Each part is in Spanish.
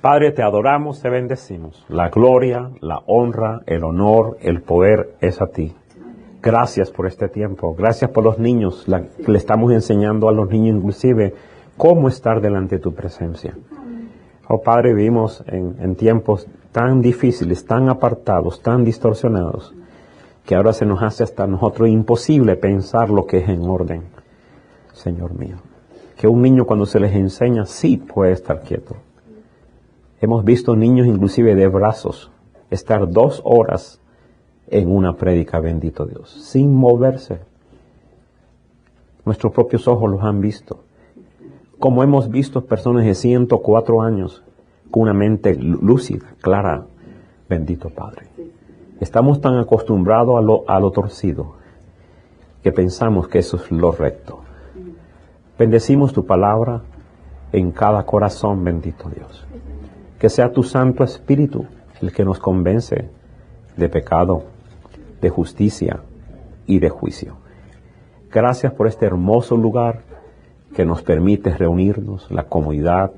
Padre, te adoramos, te bendecimos. La gloria, la honra, el honor, el poder es a ti. Gracias por este tiempo. Gracias por los niños. Le estamos enseñando a los niños inclusive cómo estar delante de tu presencia. Oh Padre, vivimos en tiempos tan difíciles, tan apartados, tan distorsionados, que ahora se nos hace hasta nosotros imposible pensar lo que es en orden. Señor mío, que un niño cuando se les enseña sí puede estar quieto. Hemos visto niños inclusive de brazos estar 2 horas en una prédica, bendito Dios, sin moverse. Nuestros propios ojos los han visto. Como hemos visto personas de 104 años con una mente lúcida, clara, bendito Padre. Estamos tan acostumbrados a lo torcido que pensamos que eso es lo recto. Bendecimos tu palabra en cada corazón, bendito Dios. Que sea tu Santo Espíritu el que nos convence de pecado, de justicia y de juicio. Gracias por este hermoso lugar que nos permite reunirnos, la comodidad,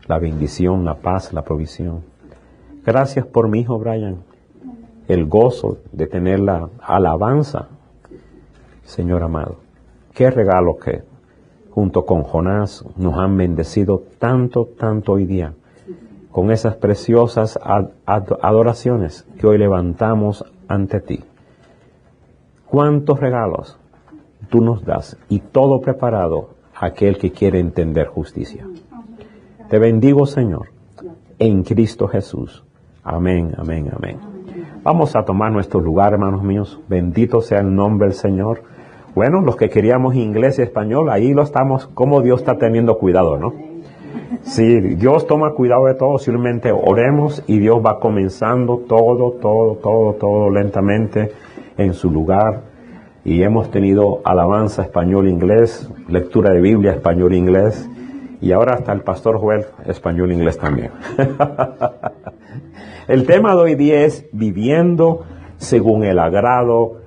la bendición, la paz, la provisión. Gracias por mi hijo Brian, el gozo de tener la alabanza, Señor amado. Qué regalo que junto con Jonás nos han bendecido tanto, tanto hoy día, con esas preciosas adoraciones que hoy levantamos ante ti. Cuántos regalos tú nos das, y todo preparado a aquel que quiere entender justicia. Te bendigo, Señor, en Cristo Jesús. Amén, amén, amén. Vamos a tomar nuestro lugar, hermanos míos. Bendito sea el nombre del Señor. Bueno, los que queríamos inglés y español, ahí lo estamos, como Dios está teniendo cuidado, ¿no? Sí, Dios toma cuidado de todo, simplemente oremos y Dios va comenzando todo lentamente en su lugar. Y hemos tenido alabanza español-inglés, lectura de Biblia español-inglés, y ahora hasta el pastor Joel español-inglés también. El tema de hoy día es viviendo según el agrado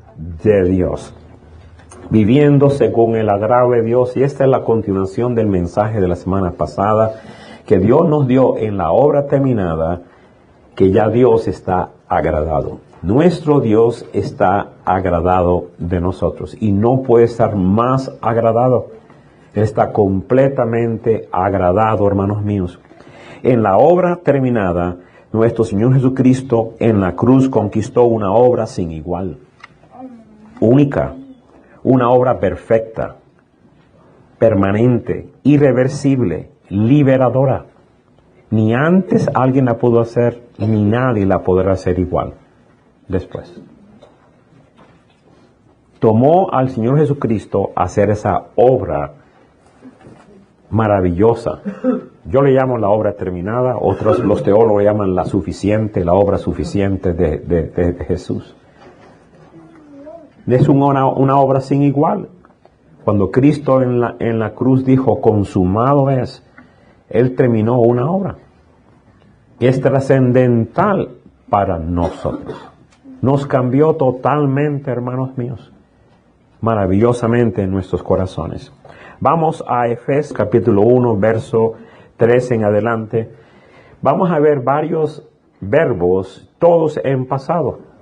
de Dios. Viviendo según el agrado de Dios, y esta es la continuación del mensaje de la semana pasada que Dios nos dio en la obra terminada, que ya Dios está agradado. Nuestro Dios está agradado de nosotros y no puede estar más agradado. Está completamente agradado, hermanos míos. En la obra terminada, nuestro Señor Jesucristo en la cruz conquistó una obra sin igual, única. Una obra perfecta, permanente, irreversible, liberadora. Ni antes alguien la pudo hacer, ni nadie la podrá hacer igual después. Tomó al Señor Jesucristo a hacer esa obra maravillosa. Yo le llamo la obra terminada, otros los teólogos llaman la suficiente, la obra suficiente de Jesús. Es una obra sin igual. Cuando Cristo en la cruz dijo, consumado es, Él terminó una obra. Es trascendental para nosotros. Nos cambió totalmente, hermanos míos, maravillosamente en nuestros corazones. Vamos a Efesios capítulo 1, verso 3 en adelante. Vamos a ver varios verbos, todos en pasado,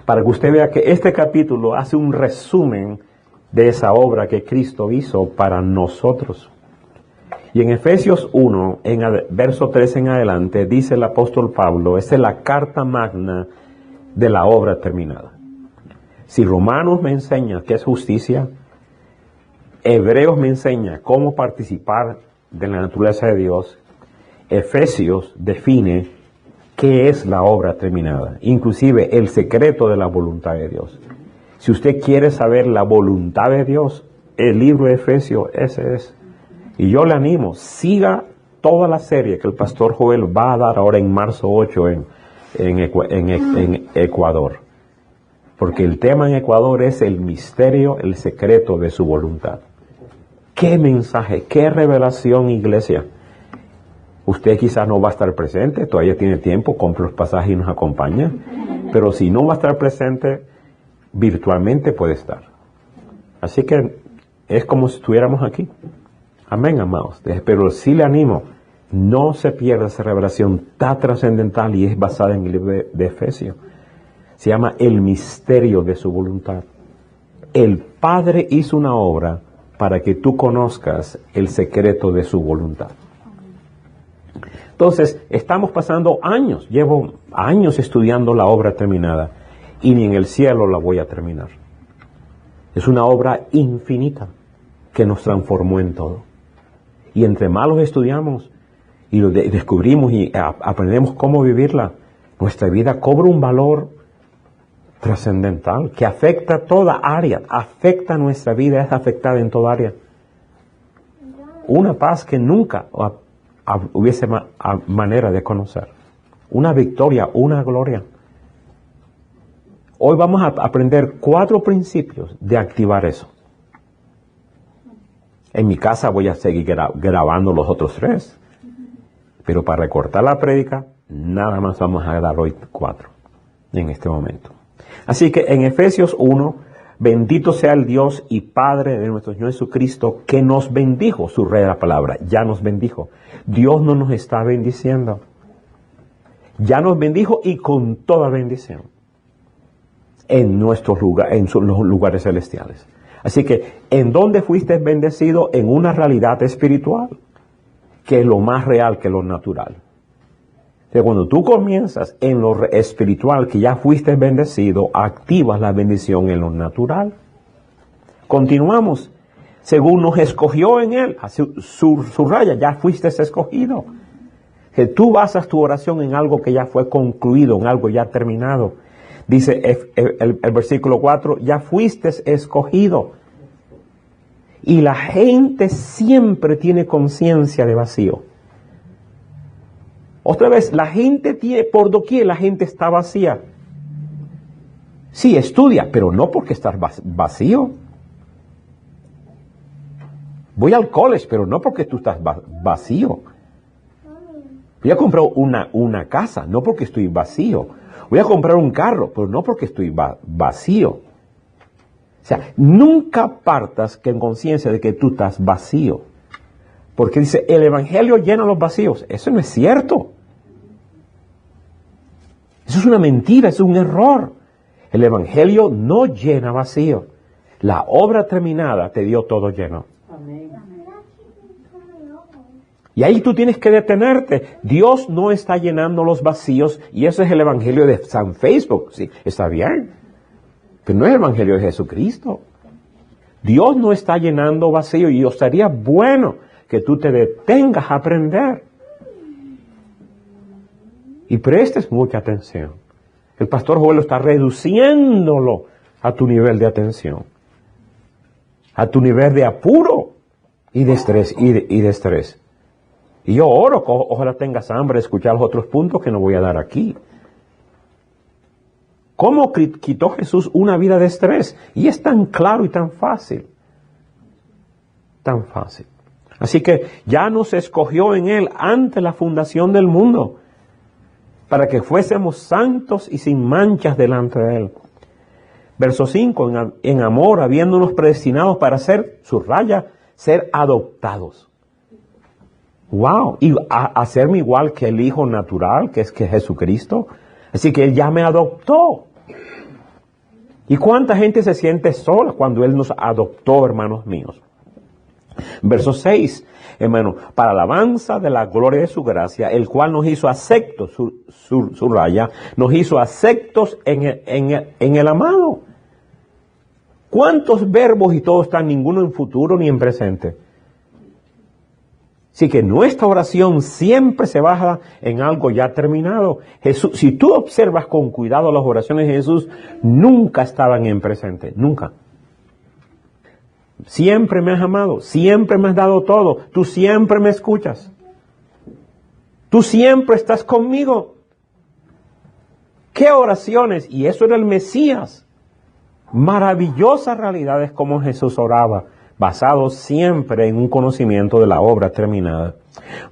para que usted vea que este capítulo hace un resumen de esa obra que Cristo hizo para nosotros. Y en Efesios 1, verso 3 en adelante, dice el apóstol Pablo, esta es la carta magna de la obra terminada. Si Romanos me enseña qué es justicia, Hebreos me enseña cómo participar de la naturaleza de Dios, Efesios define qué es la obra terminada, inclusive el secreto de la voluntad de Dios. Si usted quiere saber la voluntad de Dios, el libro de Efesios, ese es. Y yo le animo, siga toda la serie que el pastor Joel va a dar ahora en marzo 8 en Ecuador. Porque el tema en Ecuador es el misterio, el secreto de su voluntad. ¡Qué mensaje! ¡Qué revelación, iglesia! Usted quizás no va a estar presente, todavía tiene tiempo, compre los pasajes y nos acompaña. Pero si no va a estar presente, virtualmente puede estar. Así que es como si estuviéramos aquí. Amén, amados. Pero sí le animo, No se pierda esa revelación tan trascendental y es basada en el libro de Efesios. Se llama el misterio de su voluntad. El Padre hizo una obra para que tú conozcas el secreto de su voluntad. Entonces, estamos pasando años, llevo años estudiando la obra terminada y ni en el cielo la voy a terminar. Es una obra infinita que nos transformó en todo. Y entre más los estudiamos y lo descubrimos y aprendemos cómo vivirla, nuestra vida cobra un valor trascendental que afecta toda área, afecta nuestra vida, es afectada en toda área. Una paz que nunca hubiese manera de conocer. Una victoria, una gloria. Hoy vamos a aprender 4 principios de activar eso. En mi casa voy a seguir grabando los otros 3. Pero para recortar la prédica, nada más vamos a dar hoy 4 en este momento. Así que en Efesios 1, bendito sea el Dios y Padre de nuestro Señor Jesucristo, que nos bendijo, subraya la palabra, ya nos bendijo. Dios no nos está bendiciendo. Ya nos bendijo y con toda bendición en nuestros lugares, en los lugares celestiales. Así que, ¿en dónde fuiste bendecido? En una realidad espiritual, que es lo más real que lo natural. Entonces, cuando tú comienzas en lo espiritual, que ya fuiste bendecido, activas la bendición en lo natural. Continuamos. Según nos escogió en Él, subraya, ya fuiste escogido. Que tú basas tu oración en algo que ya fue concluido, en algo ya terminado. Dice el versículo 4, ya fuiste escogido. Y la gente siempre tiene conciencia de vacío. Otra vez, la gente tiene, por doquier la gente está vacía. Sí, estudia, pero no porque estás vacío. Voy al college, pero no porque tú estás vacío. Voy a comprar una casa, no porque estoy vacío. Voy a comprar un carro, pero no porque estoy vacío. O sea, nunca partas que en conciencia de que tú estás vacío. Porque dice, el Evangelio llena los vacíos. Eso no es cierto. Eso es una mentira, eso es un error. El Evangelio no llena vacío. La obra terminada te dio todo lleno. Amén. Y ahí tú tienes que detenerte. Dios no está llenando los vacíos y ese es el Evangelio de San Facebook. Sí, está bien. Pero no es el Evangelio de Jesucristo. Dios no está llenando vacío y sería bueno que tú te detengas a aprender. Y prestes mucha atención. El pastor Joel está reduciéndolo a tu nivel de atención. A tu nivel de apuro y de estrés. Y de estrés. Y yo oro, ojalá tengas hambre de escuchar los otros puntos que no voy a dar aquí. ¿Cómo quitó Jesús una vida de estrés? Y es tan claro y tan fácil. Tan fácil. Así que ya nos escogió en Él antes la fundación del mundo, para que fuésemos santos y sin manchas delante de Él. Verso 5, en amor, habiéndonos predestinados para ser, subraya, ser adoptados. Wow, y hacerme igual que el Hijo natural, que es Jesucristo. Así que Él ya me adoptó. ¿Y cuánta gente se siente sola cuando Él nos adoptó, hermanos míos? Verso 6, hermano, para alabanza de la gloria de su gracia, el cual nos hizo aceptos, subraya, nos hizo aceptos en el amado. ¿Cuántos verbos y todo están, ninguno en futuro ni en presente? Así que nuestra oración siempre se basa en algo ya terminado. Jesús, si tú observas con cuidado las oraciones de Jesús, nunca estaban en presente, nunca. Siempre me has amado, siempre me has dado todo, tú siempre me escuchas. Tú siempre estás conmigo. ¿Qué oraciones? Y eso era el Mesías. Maravillosas realidades como Jesús oraba, basado siempre en un conocimiento de la obra terminada.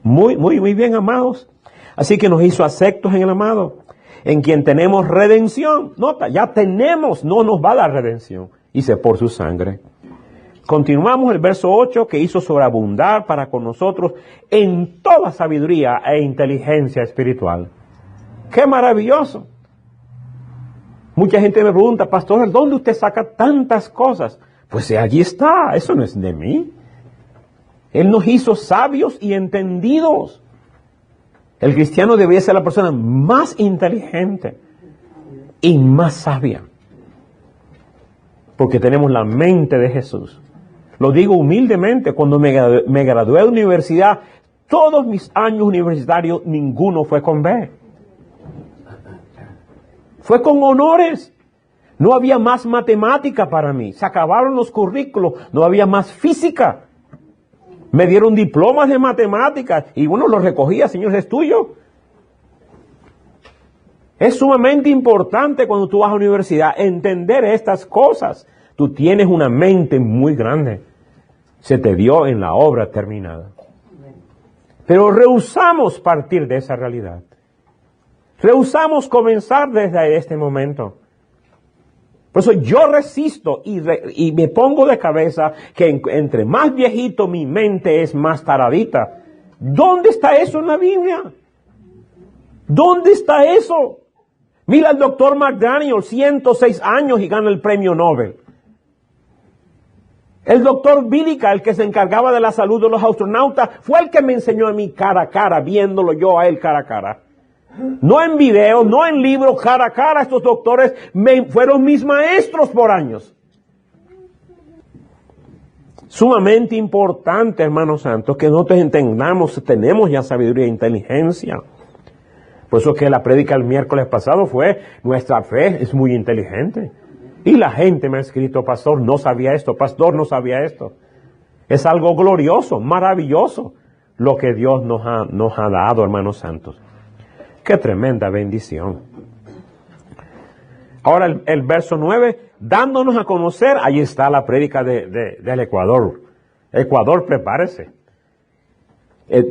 Muy bien, amados. Así que nos hizo aceptos en el amado, en quien tenemos redención. Nota, ya tenemos, no nos va a dar redención. Dice, por su sangre. Continuamos el verso 8, que hizo sobreabundar para con nosotros en toda sabiduría e inteligencia espiritual. ¡Qué maravilloso! Mucha gente me pregunta, pastor, ¿dónde usted saca tantas cosas? Pues allí está, eso no es de mí. Él nos hizo sabios y entendidos. El cristiano debería ser la persona más inteligente y más sabia, porque tenemos la mente de Jesús. Lo digo humildemente, cuando me gradué de universidad, todos mis años universitarios, ninguno fue con B. Fue con honores. No había más matemática para mí. Se acabaron los currículos. No había más física. Me dieron diplomas de matemáticas. Y bueno, los recogía, señor, es tuyo. Es sumamente importante cuando tú vas a la universidad entender estas cosas. Tú tienes una mente muy grande. Se te dio en la obra terminada. Pero rehusamos partir de esa realidad. Rehusamos comenzar desde este momento. Por eso yo resisto y me pongo de cabeza que entre más viejito mi mente es más taradita. ¿Dónde está eso en la Biblia? ¿Dónde está eso? Mira al doctor McDaniel, 106 años y gana el premio Nobel. El doctor Bilica, el que se encargaba de la salud de los astronautas, fue el que me enseñó a mí cara a cara, viéndolo yo a él cara a cara. No en video, no en libros, cara a cara. Estos doctores fueron mis maestros por años. Sumamente importante, hermanos santos, que nosotros entendamos, tenemos ya sabiduría e inteligencia. Por eso que la prédica el miércoles pasado fue, nuestra fe es muy inteligente. Y la gente me ha escrito, pastor, no sabía esto, pastor, no sabía esto. Es algo glorioso, maravilloso, lo que Dios nos ha dado, hermanos santos. ¡Qué tremenda bendición! Ahora el verso 9, dándonos a conocer, ahí está la prédica del Ecuador. Ecuador, prepárese.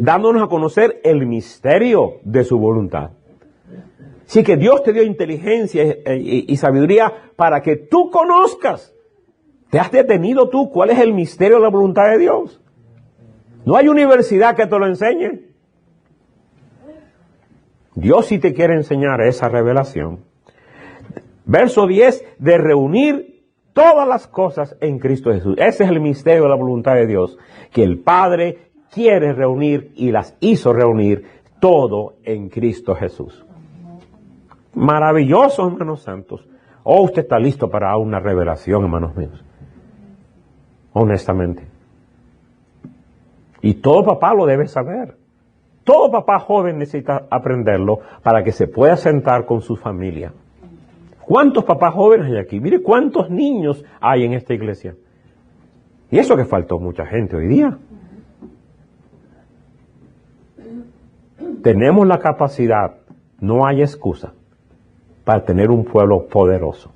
Dándonos a conocer el misterio de su voluntad. Así que Dios te dio inteligencia y sabiduría para que tú conozcas. ¿Te has detenido tú cuál es el misterio de la voluntad de Dios? No hay universidad que te lo enseñe. Dios sí te quiere enseñar esa revelación. Verso 10, de reunir todas las cosas en Cristo Jesús. Ese es el misterio de la voluntad de Dios, que el Padre quiere reunir y las hizo reunir todo en Cristo Jesús. Maravilloso, hermanos santos. Oh, usted está listo para una revelación, hermanos míos. Honestamente. Y todo papá lo debe saber. Todo papá joven necesita aprenderlo para que se pueda sentar con su familia. ¿Cuántos papás jóvenes hay aquí? Mire cuántos niños hay en esta iglesia. Y eso que faltó mucha gente hoy día. Tenemos la capacidad, no hay excusa, para tener un pueblo poderoso.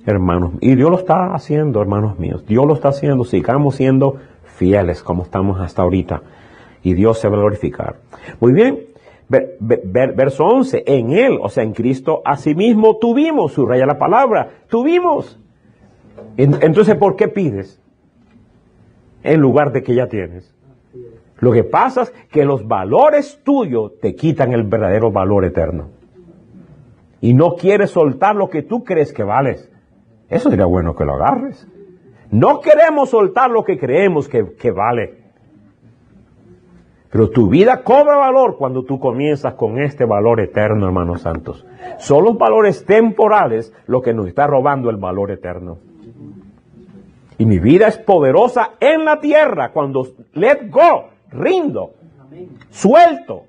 Hermanos, y Dios lo está haciendo, hermanos míos. Dios lo está haciendo, sigamos siendo fieles como estamos hasta ahorita. Y Dios se va a glorificar. Muy bien, verso 11, en Él, o sea, en Cristo, asimismo tuvimos, subraya la palabra, tuvimos. Entonces, ¿por qué pides? En lugar de que ya tienes. Lo que pasa es que los valores tuyos te quitan el verdadero valor eterno. Y no quieres soltar lo que tú crees que vales. Eso sería bueno que lo agarres. No queremos soltar lo que creemos que vale. Pero tu vida cobra valor cuando tú comienzas con este valor eterno, hermanos santos. Son los valores temporales lo que nos está robando el valor eterno. Y mi vida es poderosa en la tierra cuando let go, rindo, suelto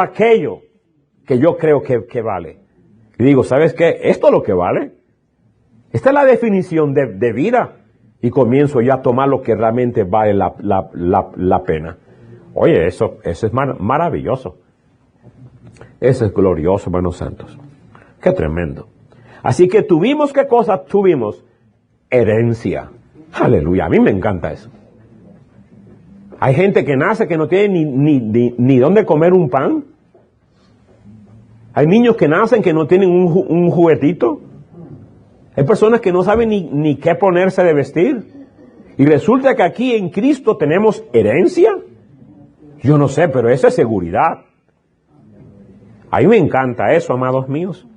aquello que yo creo que vale. Y digo, ¿sabes qué? Esto es lo que vale. Esta es la definición de vida. Y comienzo ya a tomar lo que realmente vale la pena. Oye, eso es maravilloso. Eso es glorioso, hermanos santos. Qué tremendo. Así que tuvimos, ¿qué cosa tuvimos? Herencia. Aleluya, a mí me encanta eso. Hay gente que nace que no tiene ni dónde comer un pan. Hay niños que nacen que no tienen un juguetito. Hay personas que no saben ni qué ponerse de vestir. Y resulta que aquí en Cristo tenemos herencia. Yo no sé, pero esa es seguridad. A mí me encanta eso, amados míos.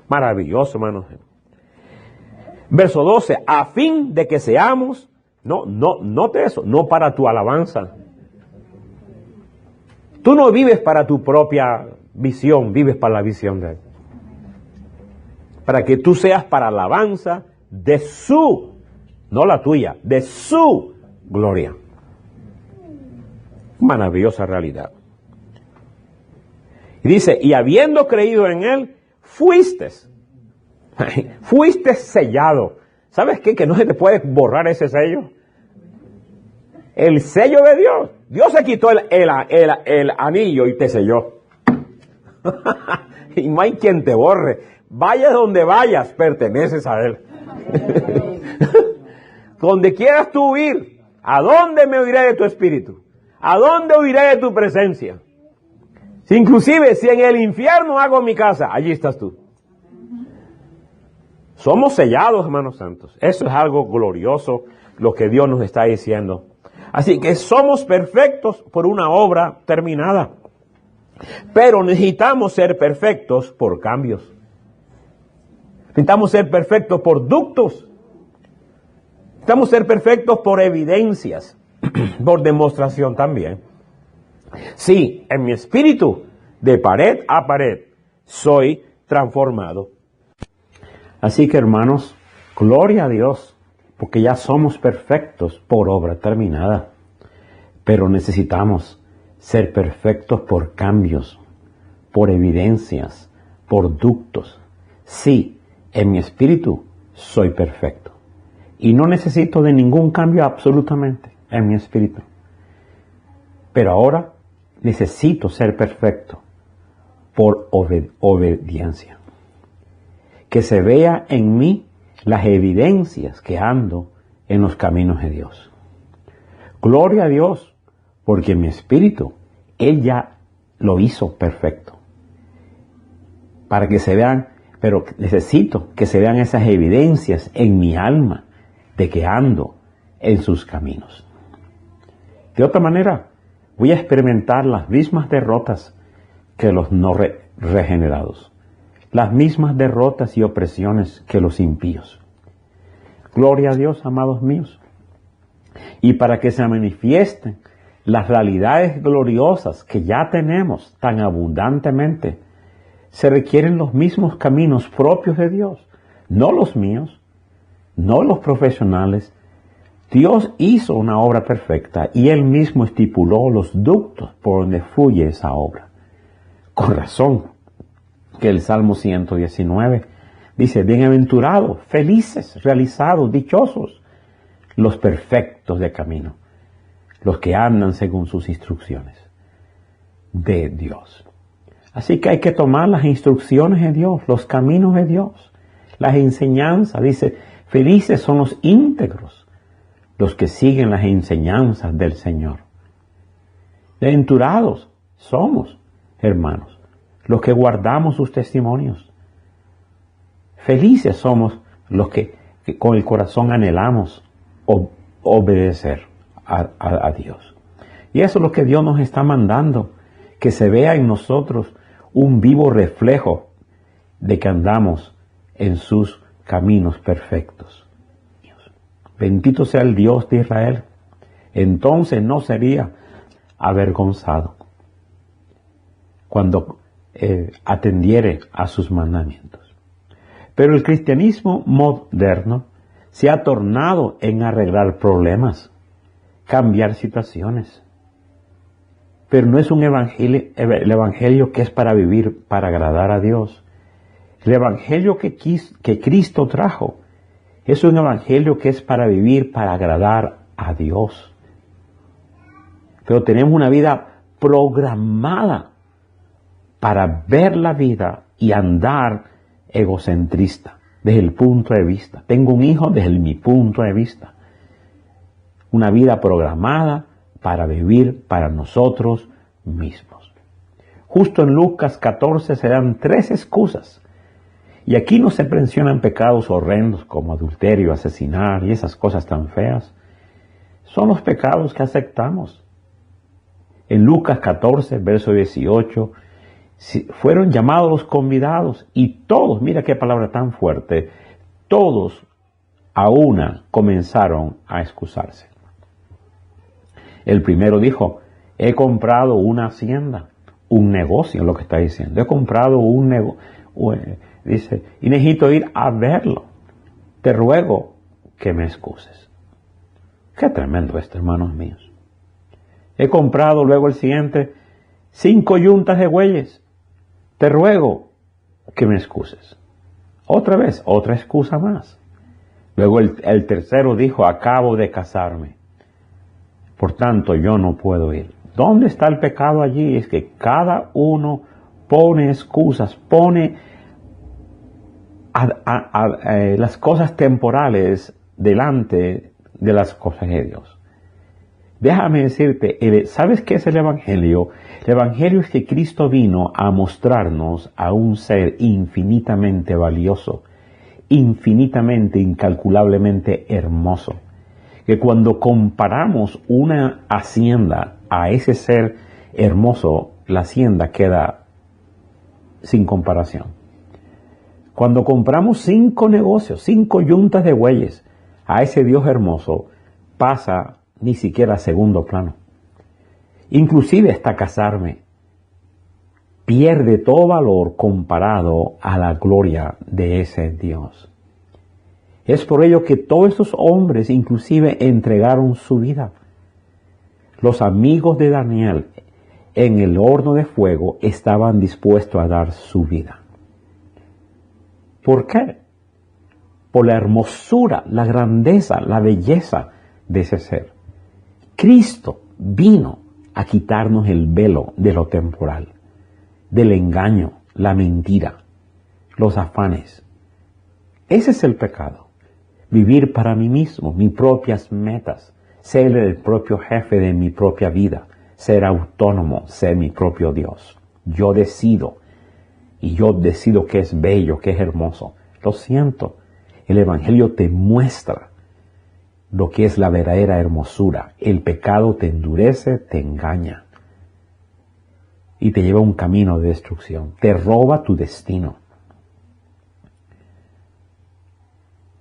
Maravilloso, hermanos. Verso 12, a fin de que seamos, note eso, no para tu alabanza. Tú no vives para tu propia visión, vives para la visión de Él. Para que tú seas para alabanza de su, no la tuya, de su gloria. Maravillosa realidad. Y dice, y habiendo creído en Él, fuiste sellado. ¿Sabes qué? Que no se te puede borrar ese sello. El sello de Dios. Dios se quitó el anillo y te selló. Y no hay quien te borre. Vayas donde vayas, perteneces a Él. Donde quieras tú ir, ¿a dónde me oiré de tu espíritu? ¿A dónde oiré de tu presencia? Inclusive, si en el infierno hago mi casa, allí estás tú. Somos sellados, hermanos santos. Eso es algo glorioso, lo que Dios nos está diciendo. Así que somos perfectos por una obra terminada. Pero necesitamos ser perfectos por cambios. Necesitamos ser perfectos por ductos. Necesitamos ser perfectos por evidencias, por demostración también. Sí, en mi espíritu, de pared a pared, soy transformado. Así que, hermanos, gloria a Dios, porque ya somos perfectos por obra terminada. Pero necesitamos ser perfectos por cambios, por evidencias, por ductos. Sí, en mi espíritu soy perfecto. Y no necesito de ningún cambio absolutamente en mi espíritu. Pero ahora necesito ser perfecto por obediencia. Que se vea en mí las evidencias que ando en los caminos de Dios. Gloria a Dios, porque mi espíritu, Él ya lo hizo perfecto. Para que se vean, pero necesito que se vean esas evidencias en mi alma de que ando en sus caminos. De otra manera, voy a experimentar las mismas derrotas que los no regenerados. Las mismas derrotas y opresiones que los impíos. Gloria a Dios, amados míos. Y para que se manifiesten las realidades gloriosas que ya tenemos tan abundantemente, se requieren los mismos caminos propios de Dios, no los míos, no los profesionales. Dios hizo una obra perfecta y Él mismo estipuló los ductos por donde fluye esa obra. Con razón que el Salmo 119 dice, bienaventurados, felices, realizados, dichosos, los perfectos de camino, los que andan según sus instrucciones de Dios. Así que hay que tomar las instrucciones de Dios, los caminos de Dios, las enseñanzas. Dice, felices son los íntegros, los que siguen las enseñanzas del Señor. Bienaventurados somos, hermanos, los que guardamos sus testimonios. Felices somos los que con el corazón anhelamos obedecer a Dios. Y eso es lo que Dios nos está mandando, que se vea en nosotros un vivo reflejo de que andamos en sus caminos perfectos. Bendito sea el Dios de Israel. Entonces no sería avergonzado cuando atendiere a sus mandamientos. Pero el cristianismo moderno se ha tornado en arreglar problemas, cambiar situaciones. Pero no es un evangelio, el evangelio que es para vivir, para agradar a Dios. El evangelio que Cristo trajo es un evangelio que es para vivir, para agradar a Dios. Pero tenemos una vida programada para ver la vida y andar egocentrista desde el punto de vista. Tengo un hijo desde mi punto de vista. Una vida programada para vivir para nosotros mismos. Justo en Lucas 14 se dan 3 excusas. Y aquí no se mencionan pecados horrendos como adulterio, asesinar y esas cosas tan feas. Son los pecados que aceptamos. En Lucas 14, verso 18, fueron llamados los convidados y todos, mira qué palabra tan fuerte, todos a una comenzaron a excusarse. El primero dijo, he comprado una hacienda, un negocio, lo que está diciendo. He comprado un negocio. Dice, y necesito ir a verlo. Te ruego que me excuses. Qué tremendo esto, hermanos míos. He comprado, luego el siguiente, 5 yuntas de bueyes. Te ruego que me excuses. Otra vez, otra excusa más. Luego el tercero dijo, acabo de casarme. Por tanto, yo no puedo ir. ¿Dónde está el pecado allí? Es que cada uno pone excusas, pone las cosas temporales delante de las cosas de Dios. Déjame decirte, ¿sabes qué es el Evangelio? El Evangelio es que Cristo vino a mostrarnos a un ser infinitamente valioso, infinitamente, incalculablemente hermoso. Que cuando comparamos una hacienda a ese ser hermoso, la hacienda queda sin comparación. Cuando compramos 5 negocios, 5 yuntas de bueyes a ese Dios hermoso, pasa ni siquiera a segundo plano. Inclusive hasta casarme pierde todo valor comparado a la gloria de ese Dios. Es por ello que todos estos hombres inclusive entregaron su vida. Los amigos de Daniel en el horno de fuego estaban dispuestos a dar su vida. ¿Por qué? Por la hermosura, la grandeza, la belleza de ese ser. Cristo vino a quitarnos el velo de lo temporal, del engaño, la mentira, los afanes. Ese es el pecado. Vivir para mí mismo, mis propias metas, ser el propio jefe de mi propia vida, ser autónomo, ser mi propio Dios. Yo decido, y yo decido que es bello, que es hermoso. Lo siento, el Evangelio te muestra lo que es la verdadera hermosura. El pecado te endurece, te engaña y te lleva a un camino de destrucción, te roba tu destino.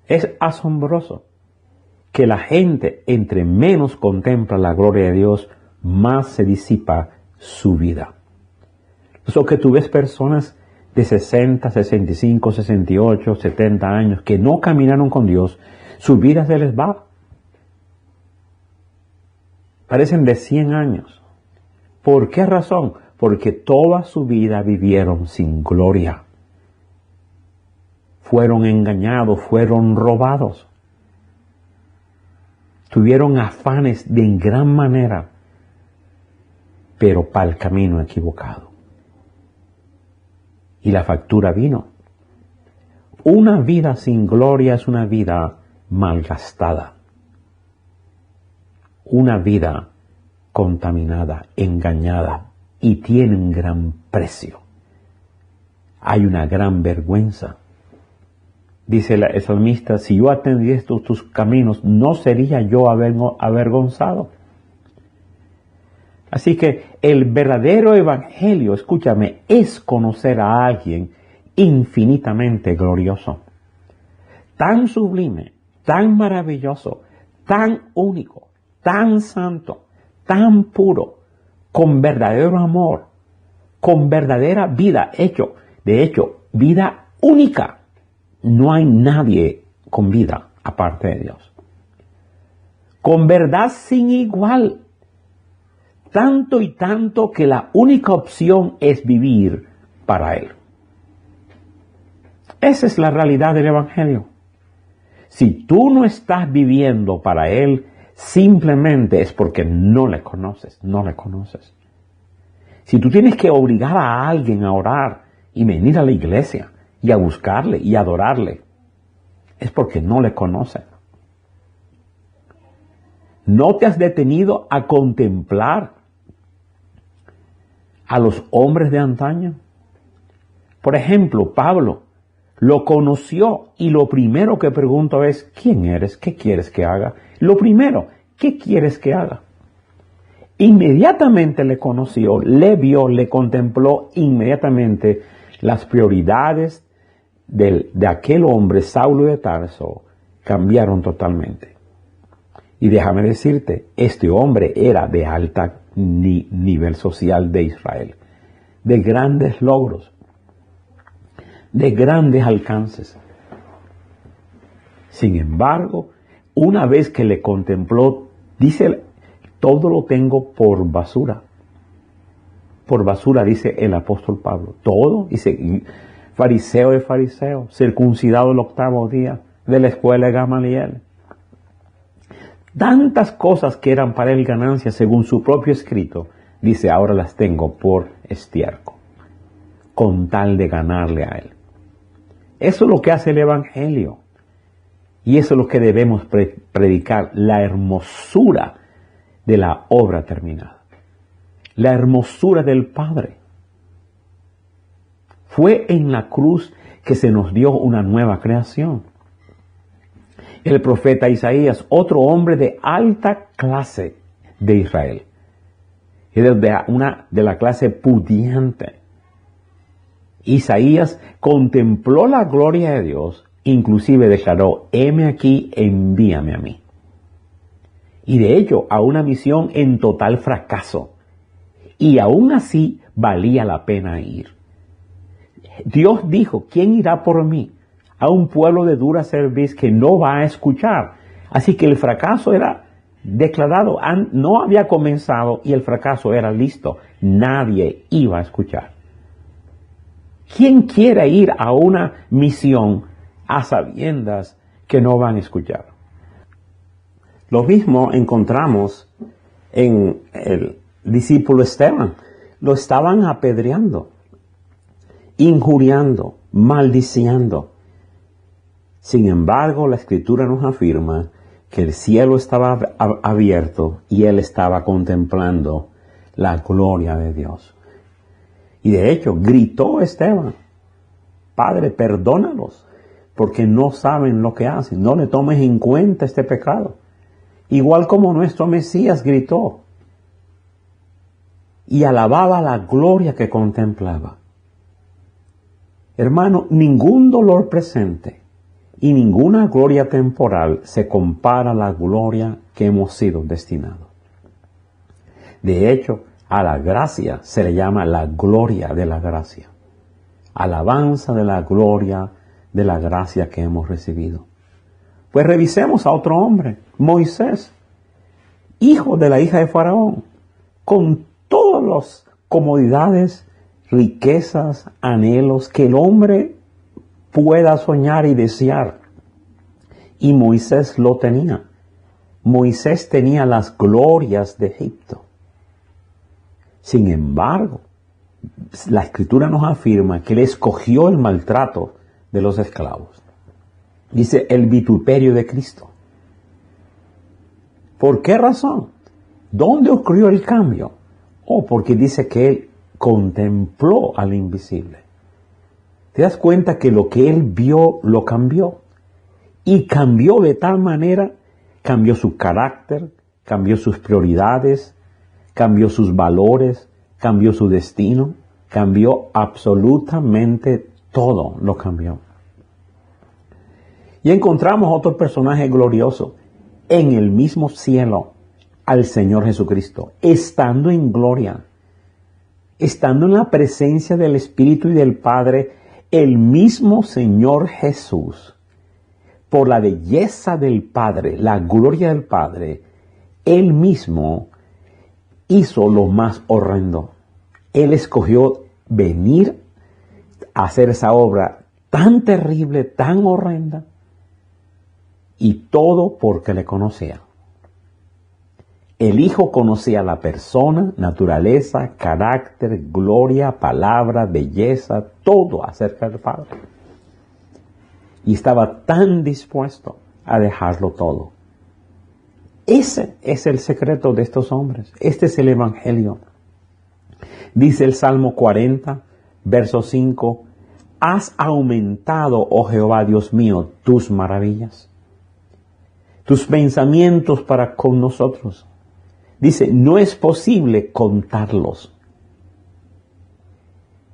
Es asombroso que la gente, entre menos contempla la gloria de Dios, más se disipa su vida. Eso que tú ves personas de 60, 65, 68, 70 años que no caminaron con Dios, su vida se les va. Parecen de 100 años. ¿Por qué razón? Porque toda su vida vivieron sin gloria. Fueron engañados, fueron robados. Tuvieron afanes de en gran manera, pero para el camino equivocado. Y la factura vino. Una vida sin gloria es una vida malgastada. Una vida contaminada, engañada, y tiene un gran precio. Hay una gran vergüenza. Dice el salmista, si yo atendiera tus caminos, no sería yo avergonzado. Así que el verdadero evangelio, escúchame, es conocer a alguien infinitamente glorioso, tan sublime, tan maravilloso, tan único, tan santo, tan puro, con verdadero amor, con verdadera vida, de hecho, vida única. No hay nadie con vida aparte de Dios. Con verdad sin igual. Tanto y tanto que la única opción es vivir para Él. Esa es la realidad del Evangelio. Si tú no estás viviendo para Él, simplemente es porque no le conoces, no le conoces. Si tú tienes que obligar a alguien a orar y venir a la iglesia y a buscarle y a adorarle, es porque no le conoce. ¿No te has detenido a contemplar a los hombres de antaño? Por ejemplo, Pablo, lo conoció y lo primero que preguntó es, ¿quién eres? ¿Qué quieres que haga? Lo primero, ¿qué quieres que haga? Inmediatamente le conoció, le vio, le contempló, inmediatamente las prioridades de aquel hombre, Saulo de Tarso, cambiaron totalmente. Y déjame decirte, este hombre era de alta nivel social de Israel, de grandes logros, de grandes alcances. Sin embargo, una vez que le contempló, dice, todo lo tengo por basura. Por basura, dice el apóstol Pablo. Todo, dice, fariseo de fariseo, circuncidado el 8º día, de la escuela de Gamaliel. Tantas cosas que eran para él ganancias según su propio escrito, dice, ahora las tengo por estiércol, con tal de ganarle a él. Eso es lo que hace el Evangelio. Y eso es lo que debemos predicar, la hermosura de la obra terminada. La hermosura del Padre. Fue en la cruz que se nos dio una nueva creación. El profeta Isaías, otro hombre de alta clase de Israel, de la clase pudiente. Isaías contempló la gloria de Dios, inclusive declaró, heme aquí, envíame a mí. Y de hecho, a una misión en total fracaso. Y aún así, valía la pena ir. Dios dijo, ¿quién irá por mí? A un pueblo de dura cerviz que no va a escuchar. Así que el fracaso era declarado, no había comenzado y el fracaso era listo. Nadie iba a escuchar. ¿Quién quiere ir a una misión a sabiendas que no van a escuchar? Lo mismo encontramos en el discípulo Esteban. Lo estaban apedreando, injuriando, maldiciendo. Sin embargo, la Escritura nos afirma que el cielo estaba abierto y él estaba contemplando la gloria de Dios. Y de hecho, gritó Esteban, Padre, perdónalos, porque no saben lo que hacen. No le tomes en cuenta este pecado. Igual como nuestro Mesías gritó y alababa la gloria que contemplaba. Hermano, ningún dolor presente y ninguna gloria temporal se compara a la gloria que hemos sido destinados. De hecho, a la gracia se le llama la gloria de la gracia. Alabanza de la gloria de la gracia que hemos recibido. Pues revisemos a otro hombre, Moisés, hijo de la hija de Faraón, con todas las comodidades, riquezas, anhelos que el hombre pueda soñar y desear. Y Moisés lo tenía. Moisés tenía las glorias de Egipto. Sin embargo, la Escritura nos afirma que él escogió el maltrato de los esclavos. Dice el vituperio de Cristo. ¿Por qué razón? ¿Dónde ocurrió el cambio? Porque dice que él contempló al invisible. ¿Te das cuenta que lo que él vio lo cambió? Y cambió de tal manera, cambió su carácter, cambió sus prioridades, cambió sus valores, cambió su destino, cambió absolutamente todo, lo cambió. Y encontramos otro personaje glorioso en el mismo cielo, al Señor Jesucristo, estando en gloria, estando en la presencia del Espíritu y del Padre, el mismo Señor Jesús, por la belleza del Padre, la gloria del Padre, Él mismo hizo lo más horrendo. Él escogió venir a hacer esa obra tan terrible, tan horrenda, y todo porque le conocía. El Hijo conocía la persona, naturaleza, carácter, gloria, palabra, belleza, todo acerca del Padre. Y estaba tan dispuesto a dejarlo todo. Ese es el secreto de estos hombres. Este es el Evangelio. Dice el Salmo 40, verso 5, has aumentado, oh Jehová Dios mío, tus maravillas, tus pensamientos para con nosotros. Dice, no es posible contarlos.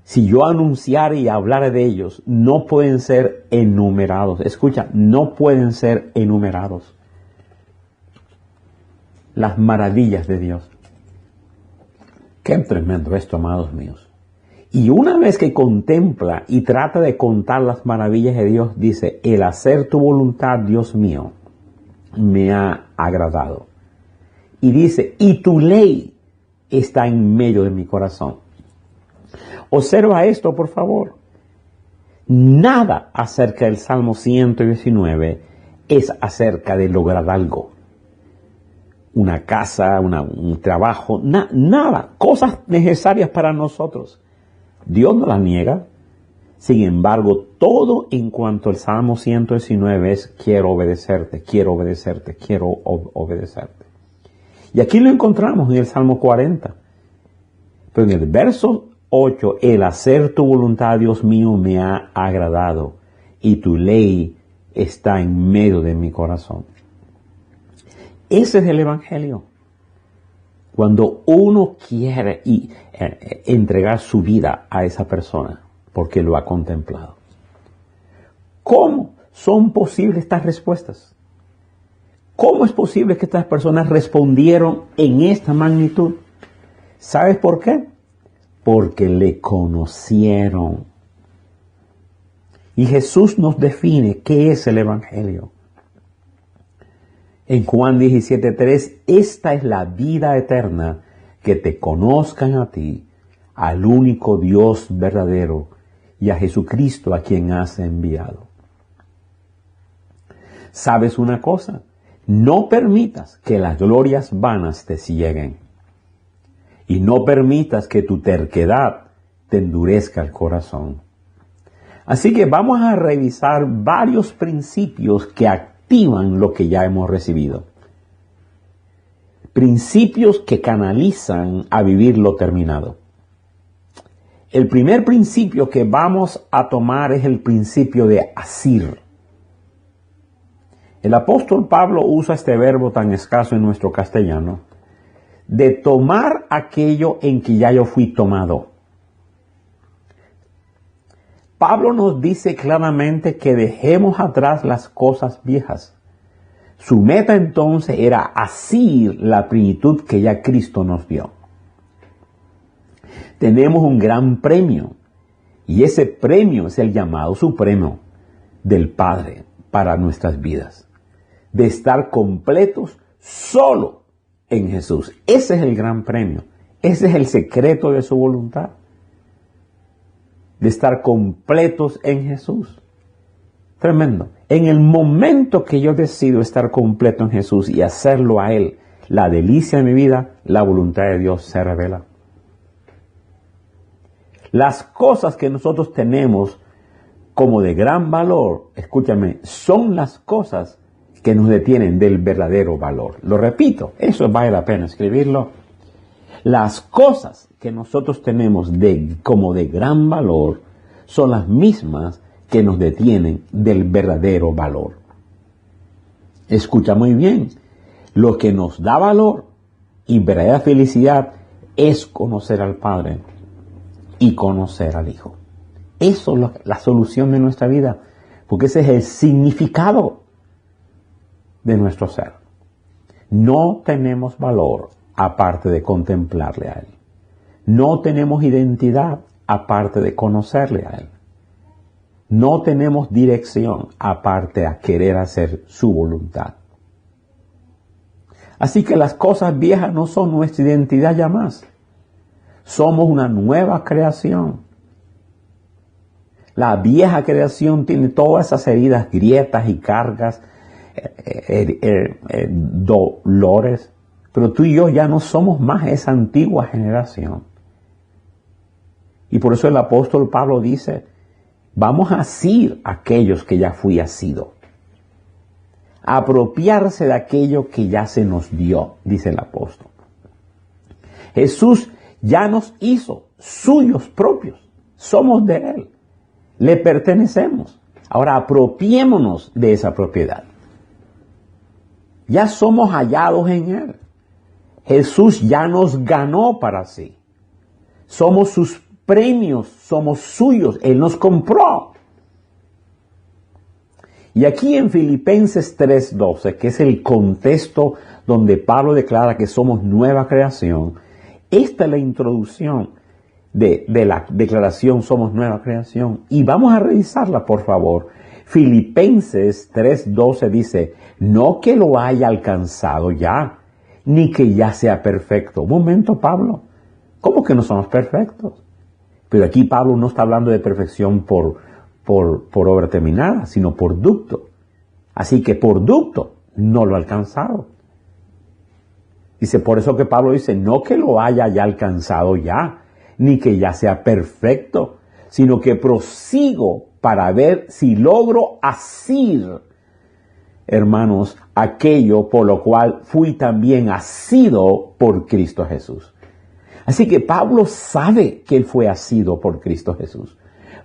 Si yo anunciara y hablara de ellos, no pueden ser enumerados. Escucha, no pueden ser enumerados. Las maravillas de Dios. Qué tremendo esto, amados míos. Y una vez que contempla y trata de contar las maravillas de Dios, dice, el hacer tu voluntad, Dios mío, me ha agradado. Y dice, y tu ley está en medio de mi corazón. Observa esto, por favor. Nada acerca del Salmo 119 es acerca de lograr algo. Una casa, un trabajo, nada. Cosas necesarias para nosotros. Dios no las niega. Sin embargo, todo en cuanto al Salmo 119 es quiero obedecerte, quiero obedecerte, quiero obedecerte. Y aquí lo encontramos en el Salmo 40. Pero en el verso 8, el hacer tu voluntad, Dios mío, me ha agradado, y tu ley está en medio de mi corazón. Ese es el Evangelio. Cuando uno quiere entregar su vida a esa persona, porque lo ha contemplado. ¿Cómo son posibles estas respuestas? ¿Cómo es posible que estas personas respondieron en esta magnitud? ¿Sabes por qué? Porque le conocieron. Y Jesús nos define qué es el Evangelio. En Juan 17:3, esta es la vida eterna, que te conozcan a ti, al único Dios verdadero, y a Jesucristo a quien has enviado. ¿Sabes una cosa? No permitas que las glorias vanas te cieguen. Y no permitas que tu terquedad te endurezca el corazón. Así que vamos a revisar varios principios que activan lo que ya hemos recibido. Principios que canalizan a vivir lo terminado. El primer principio que vamos a tomar es el principio de asir. El apóstol Pablo usa este verbo tan escaso en nuestro castellano, de tomar aquello en que ya yo fui tomado. Pablo nos dice claramente que dejemos atrás las cosas viejas. Su meta entonces era asir la plenitud que ya Cristo nos dio. Tenemos un gran premio, y ese premio es el llamado supremo del Padre para nuestras vidas, de estar completos solo en Jesús. Ese es el gran premio, ese es el secreto de su voluntad, de estar completos en Jesús. Tremendo. En el momento que yo decido estar completo en Jesús y hacerlo a Él, la delicia de mi vida, la voluntad de Dios se revela. Las cosas que nosotros tenemos como de gran valor, escúchame, son las cosas que nos detienen del verdadero valor. Lo repito, eso vale la pena escribirlo. Las cosas que nosotros tenemos como de gran valor son las mismas que nos detienen del verdadero valor. Escucha muy bien, lo que nos da valor y verdadera felicidad es conocer al Padre y conocer al Hijo. Eso es la solución de nuestra vida, porque ese es el significado de nuestro ser. No tenemos valor aparte de contemplarle a Él. No tenemos identidad aparte de conocerle a Él. No tenemos dirección aparte de querer hacer su voluntad. Así que las cosas viejas no son nuestra identidad ya más. Somos una nueva creación. La vieja creación tiene todas esas heridas, grietas y cargas, dolores. Pero tú y yo ya no somos más esa antigua generación. Y por eso el apóstol Pablo dice, vamos a asir a aquellos que ya fui asido. Apropiarse de aquello que ya se nos dio, dice el apóstol. Jesús ya nos hizo suyos propios. Somos de Él. Le pertenecemos. Ahora apropiémonos de esa propiedad. Ya somos hallados en Él. Jesús ya nos ganó para sí. Somos sus premios, somos suyos. Él nos compró. Y aquí en Filipenses 3:12, que es el contexto donde Pablo declara que somos nueva creación, esta es la introducción de la declaración somos nueva creación. Y vamos a revisarla, por favor. Filipenses 3:12 dice, no que lo haya alcanzado ya, ni que ya sea perfecto. Un momento, Pablo. ¿Cómo que no somos perfectos? Pero aquí Pablo no está hablando de perfección por obra terminada, sino por ducto. Así que por ducto no lo ha alcanzado. Dice, por eso que Pablo dice, no que lo haya ya alcanzado ya, ni que ya sea perfecto, sino que prosigo para ver si logro asir, hermanos, aquello por lo cual fui también asido por Cristo Jesús. Así que Pablo sabe que él fue asido por Cristo Jesús.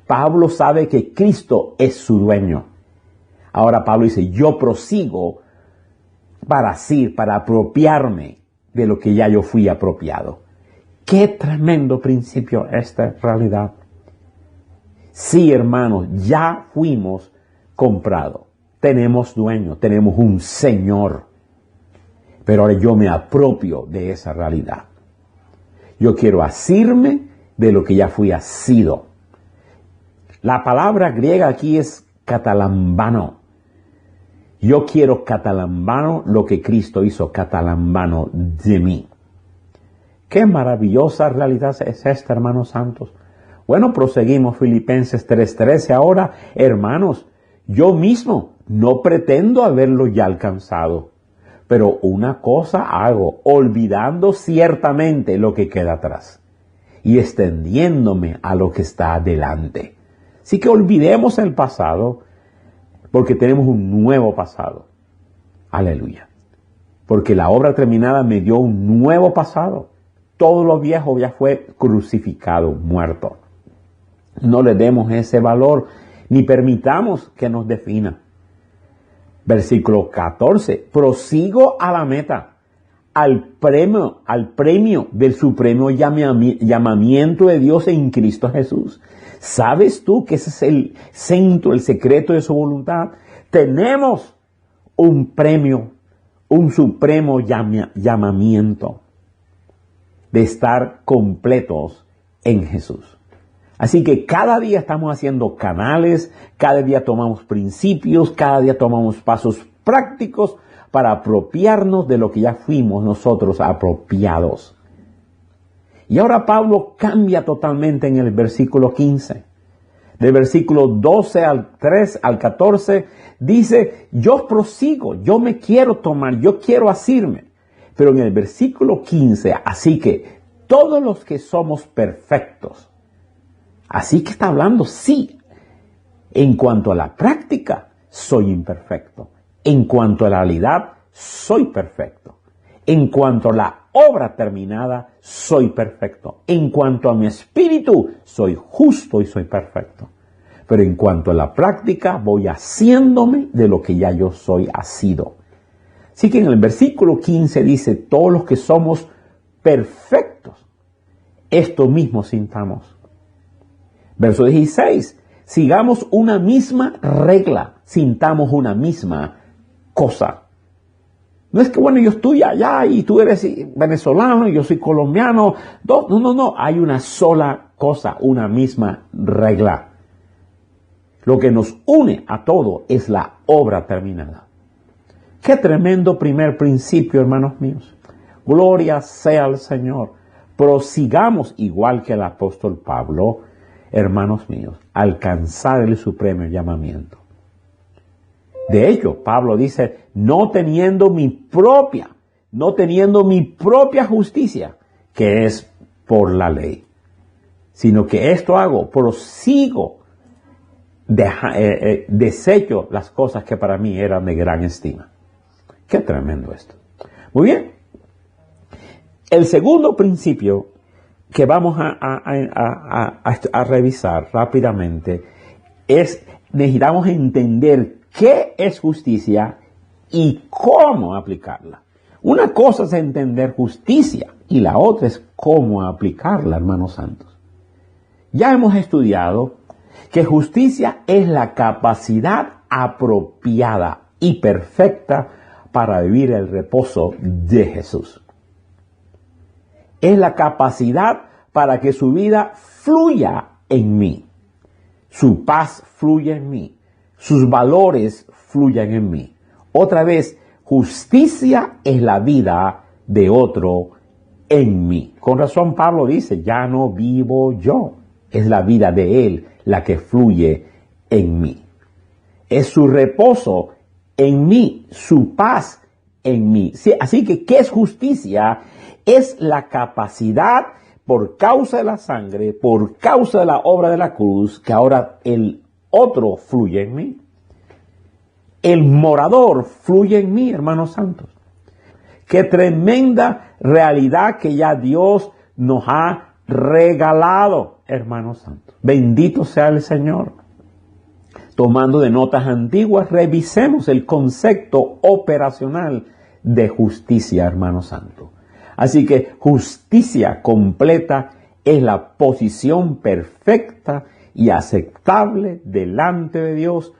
Pablo sabe que Cristo es su dueño. Ahora Pablo dice, yo prosigo para asir, para apropiarme de lo que ya yo fui apropiado. Qué tremendo principio esta realidad. Sí, hermanos, ya fuimos comprados. Tenemos dueño, tenemos un Señor. Pero ahora yo me apropio de esa realidad. Yo quiero asirme de lo que ya fui asido. La palabra griega aquí es catalambano. Yo quiero catalambano lo que Cristo hizo catalambano de mí. Qué maravillosa realidad es esta, hermanos santos. Bueno, proseguimos Filipenses 3:13. Ahora, hermanos, yo mismo no pretendo haberlo ya alcanzado. Pero una cosa hago, olvidando ciertamente lo que queda atrás y extendiéndome a lo que está adelante. Así que olvidemos el pasado porque tenemos un nuevo pasado. Aleluya. Porque la obra terminada me dio un nuevo pasado. Todo lo viejo ya fue crucificado, muerto. No le demos ese valor ni permitamos que nos defina. Versículo 14, prosigo a la meta, al premio del supremo llamamiento de Dios en Cristo Jesús. ¿Sabes tú que ese es el centro, el secreto de su voluntad? Tenemos un premio, un supremo llamamiento de estar completos en Jesús. Así que cada día estamos haciendo canales, cada día tomamos principios, cada día tomamos pasos prácticos para apropiarnos de lo que ya fuimos nosotros apropiados. Y ahora Pablo cambia totalmente en el versículo 15. Del versículo 12 al 3 al 14 dice, yo prosigo, yo me quiero tomar, yo quiero asirme. Pero en el versículo 15, así que todos los que somos perfectos, así que está hablando, sí. En cuanto a la práctica, soy imperfecto. En cuanto a la realidad, soy perfecto. En cuanto a la obra terminada, soy perfecto. En cuanto a mi espíritu, soy justo y soy perfecto. Pero en cuanto a la práctica, voy haciéndome de lo que ya yo soy asido. Así que en el versículo 15 dice, todos los que somos perfectos, esto mismo sintamos. Verso 16, sigamos una misma regla, sintamos una misma cosa. No es que, bueno, yo estoy allá y tú eres venezolano y yo soy colombiano. No, hay una sola cosa, una misma regla. Lo que nos une a todo es la obra terminada. Qué tremendo primer principio, hermanos míos. Gloria sea al Señor. Prosigamos, igual que el apóstol Pablo, hermanos míos, alcanzar el supremo llamamiento. De hecho, Pablo dice, no teniendo mi propia justicia, que es por la ley, sino que esto hago, prosigo, desecho las cosas que para mí eran de gran estima. Qué tremendo esto. Muy bien. El segundo principio que vamos a revisar rápidamente necesitamos entender qué es justicia y cómo aplicarla. Una cosa es entender justicia y la otra es cómo aplicarla, hermanos santos. Ya hemos estudiado que justicia es la capacidad apropiada y perfecta para vivir el reposo de Jesús. Es la capacidad para que su vida fluya en mí. Su paz fluya en mí. Sus valores fluyan en mí. Otra vez, justicia es la vida de otro en mí. Con razón Pablo dice, ya no vivo yo. Es la vida de Él la que fluye en mí. Es su reposo en mí, su paz en mí. Sí, así que, ¿qué es justicia? Es la capacidad por causa de la sangre, por causa de la obra de la cruz, que ahora el otro fluye en mí. El morador fluye en mí, hermanos santos. Qué tremenda realidad que ya Dios nos ha regalado, hermanos santos. Bendito sea el Señor. Tomando de notas antiguas, revisemos el concepto operacional de justicia, hermanos santos. Así que justicia completa es la posición perfecta y aceptable delante de Dios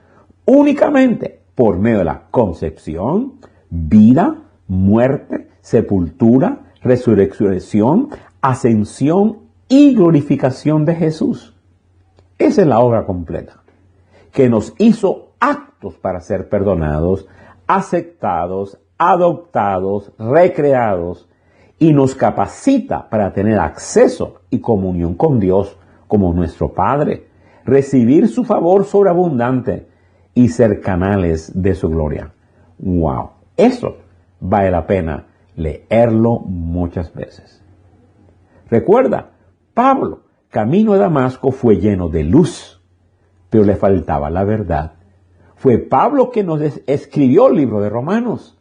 únicamente por medio de la concepción, vida, muerte, sepultura, resurrección, ascensión y glorificación de Jesús. Esa es la obra completa, que nos hizo aptos para ser perdonados, aceptados, adoptados, recreados, y nos capacita para tener acceso y comunión con Dios como nuestro Padre, recibir su favor sobreabundante y ser canales de su gloria. ¡Wow! Eso vale la pena leerlo muchas veces. Recuerda, Pablo, camino a Damasco, fue lleno de luz, pero le faltaba la verdad. Fue Pablo que nos escribió el libro de Romanos.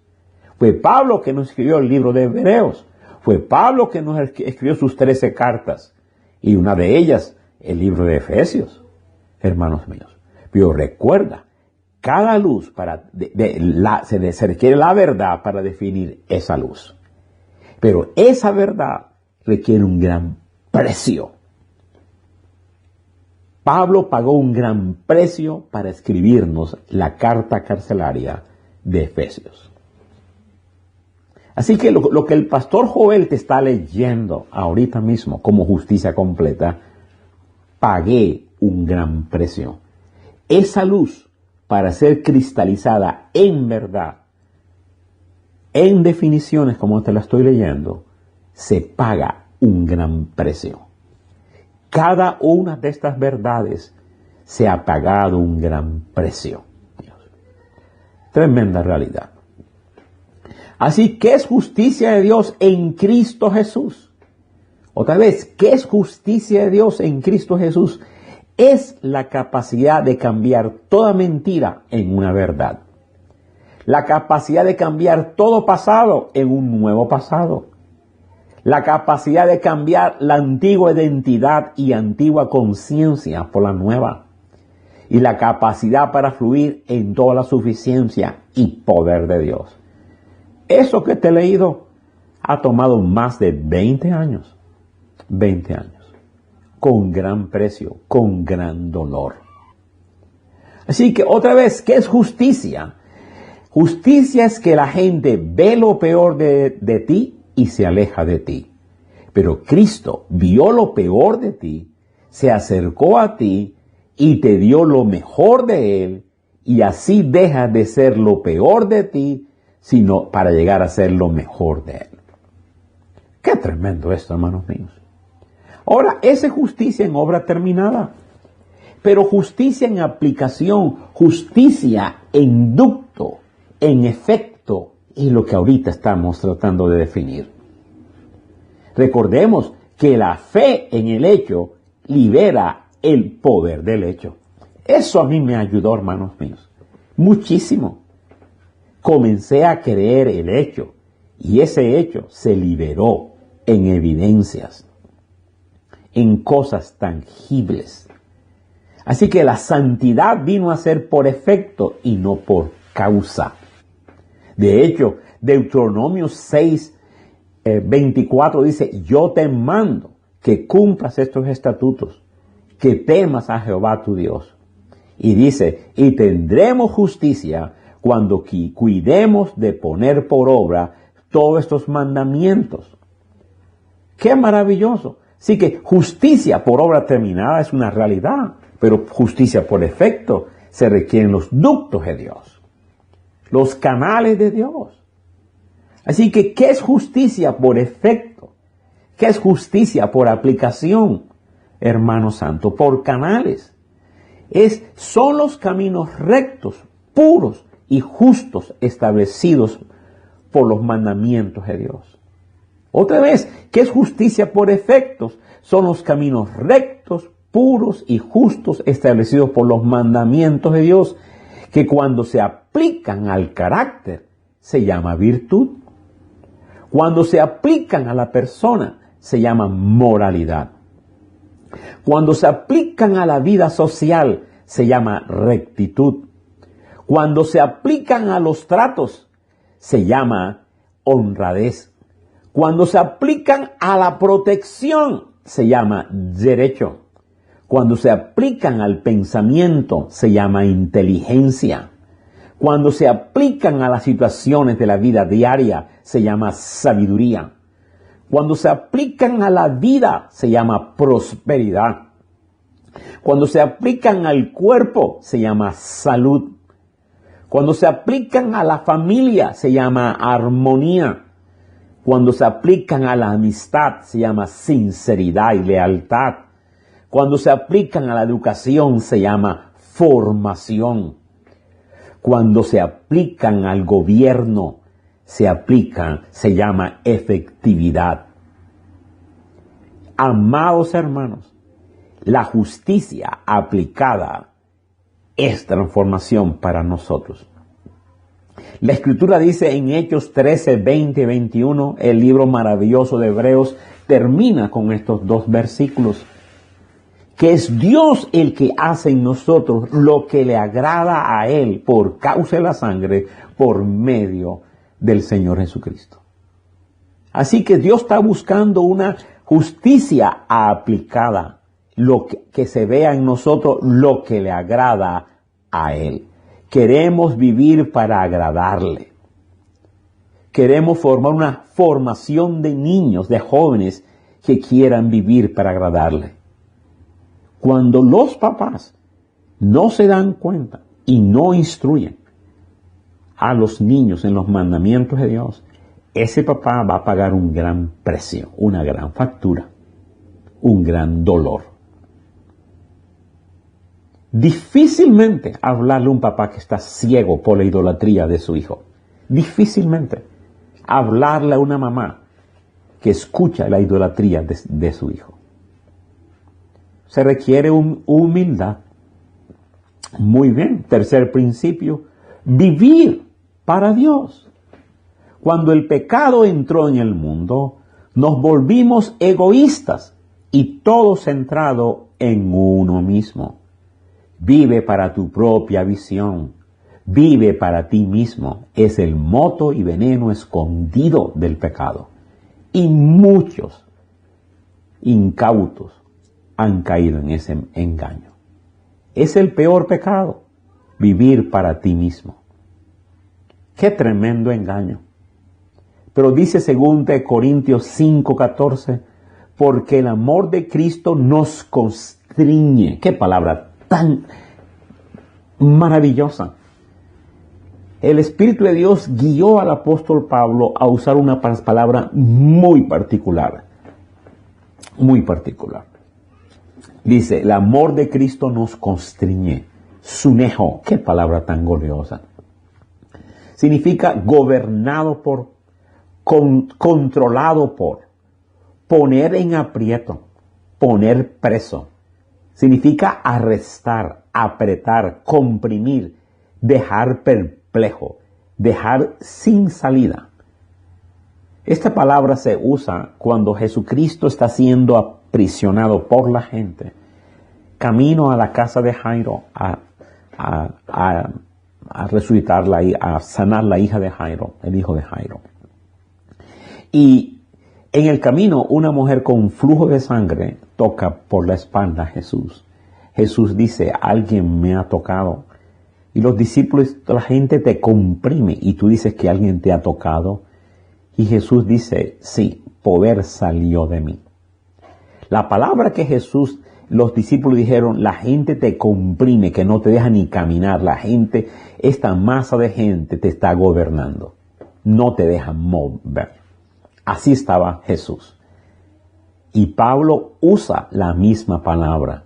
Fue Pablo que nos escribió el libro de Hebreos. Fue Pablo que nos escribió sus 13 cartas. Y una de ellas, el libro de Efesios. Hermanos míos. Pero recuerda, cada luz se requiere la verdad para definir esa luz. Pero esa verdad requiere un gran precio. Pablo pagó un gran precio para escribirnos la carta carcelaria de Efesios. Así que lo que el pastor Joel te está leyendo ahorita mismo como justicia completa, pagué un gran precio. Esa luz, para ser cristalizada en verdad, en definiciones como te la estoy leyendo, se paga un gran precio. Cada una de estas verdades se ha pagado un gran precio. Tremenda realidad. Así, ¿qué es justicia de Dios en Cristo Jesús? Otra vez, ¿qué es justicia de Dios en Cristo Jesús? Es la capacidad de cambiar toda mentira en una verdad. La capacidad de cambiar todo pasado en un nuevo pasado. La capacidad de cambiar la antigua identidad y antigua conciencia por la nueva. Y la capacidad para fluir en toda la suficiencia y poder de Dios. Eso que te he leído ha tomado más de 20 años. 20 años. Con gran precio, con gran dolor. Así que otra vez, ¿qué es justicia? Justicia es que la gente ve lo peor de ti y se aleja de ti. Pero Cristo vio lo peor de ti, se acercó a ti y te dio lo mejor de Él, y así deja de ser lo peor de ti, sino para llegar a ser lo mejor de Él. Qué tremendo esto, hermanos míos. Ahora, esa es justicia en obra terminada, pero justicia en aplicación, justicia en ducto, en efecto, es lo que ahorita estamos tratando de definir. Recordemos que la fe en el hecho libera el poder del hecho. Eso a mí me ayudó, hermanos míos, muchísimo. Comencé a creer el hecho y ese hecho se liberó en evidencias, en cosas tangibles. Así que la santidad vino a ser por efecto y no por causa. De hecho, Deuteronomio 6, 24 dice, yo te mando que cumplas estos estatutos, que temas a Jehová tu Dios. Y dice, y tendremos justicia cuando cuidemos de poner por obra todos estos mandamientos. ¡Qué maravilloso! Así que justicia por obra terminada es una realidad, pero justicia por efecto se requieren los ductos de Dios, los canales de Dios. Así que, ¿qué es justicia por efecto? ¿Qué es justicia por aplicación, hermano santo? Por canales. Son los caminos rectos, puros y justos establecidos por los mandamientos de Dios. Otra vez, ¿qué es justicia por efectos? Son los caminos rectos, puros y justos establecidos por los mandamientos de Dios, que cuando se aplican al carácter se llama virtud. Cuando se aplican a la persona se llama moralidad. Cuando se aplican a la vida social se llama rectitud. Cuando se aplican a los tratos se llama honradez. Cuando se aplican a la protección se llama derecho. Cuando se aplican al pensamiento se llama inteligencia. Cuando se aplican a las situaciones de la vida diaria se llama sabiduría. Cuando se aplican a la vida se llama prosperidad. Cuando se aplican al cuerpo se llama salud. Cuando se aplican a la familia se llama armonía. Cuando se aplican a la amistad se llama sinceridad y lealtad. Cuando se aplican a la educación se llama formación. Cuando se aplican al gobierno se llama efectividad. Amados hermanos, la justicia aplicada es transformación para nosotros. La Escritura dice en Hechos 13, 20 y 21, el libro maravilloso de Hebreos termina con estos dos versículos, que es Dios el que hace en nosotros lo que le agrada a Él por causa de la sangre, por medio del Señor Jesucristo. Así que Dios está buscando una justicia aplicada, que se vea en nosotros lo que le agrada a Él. Queremos vivir para agradarle. Queremos formar una formación de niños, de jóvenes que quieran vivir para agradarle. Cuando los papás no se dan cuenta y no instruyen a los niños en los mandamientos de Dios, ese papá va a pagar un gran precio, una gran factura, un gran dolor. Difícilmente hablarle a un papá que está ciego por la idolatría de su hijo. Difícilmente hablarle a una mamá que escucha la idolatría de su hijo. Se requiere humildad. Muy bien. Tercer principio, vivir para Dios. Cuando el pecado entró en el mundo, nos volvimos egoístas y todo centrado en uno mismo. Vive para tu propia visión. Vive para ti mismo. Es el moto y veneno escondido del pecado. Y muchos incautos han caído en ese engaño. Es el peor pecado, vivir para ti mismo. Qué tremendo engaño. Pero dice 2 Corintios 5:14, porque el amor de Cristo nos constriñe. Qué palabra tan maravillosa. El Espíritu de Dios guió al apóstol Pablo a usar una palabra muy particular. Muy particular. Dice, el amor de Cristo nos constriñe. Sunejo, qué palabra tan gloriosa. Significa gobernado por, controlado por, poner en aprieto, poner preso. Significa arrestar, apretar, comprimir, dejar perplejo, dejar sin salida. Esta palabra se usa cuando Jesucristo está siendo aprisionado por la gente camino a la casa de Jairo a resucitar, a sanar la hija de Jairo, el hijo de Jairo. Y en el camino, una mujer con flujo de sangre toca por la espalda a Jesús. Jesús dice, alguien me ha tocado. Y los discípulos, la gente te comprime y tú dices que alguien te ha tocado. Y Jesús dice, sí, poder salió de mí. La palabra que Jesús, los discípulos dijeron, la gente te comprime, que no te deja ni caminar. La gente, esta masa de gente te está gobernando. No te deja mover. Así estaba Jesús. Y Pablo usa la misma palabra.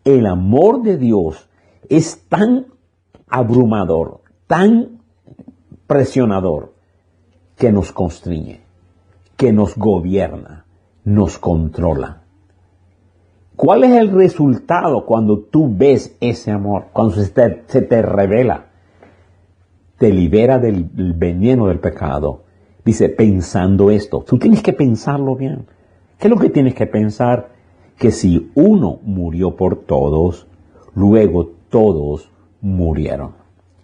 El amor de Dios es tan abrumador, tan presionador, que nos constriñe, que nos gobierna, nos controla. ¿Cuál es el resultado cuando tú ves ese amor? Cuando se te revela, te libera del veneno del pecado. Dice, pensando esto. Tú tienes que pensarlo bien. ¿Qué es lo que tienes que pensar? Que si uno murió por todos, luego todos murieron.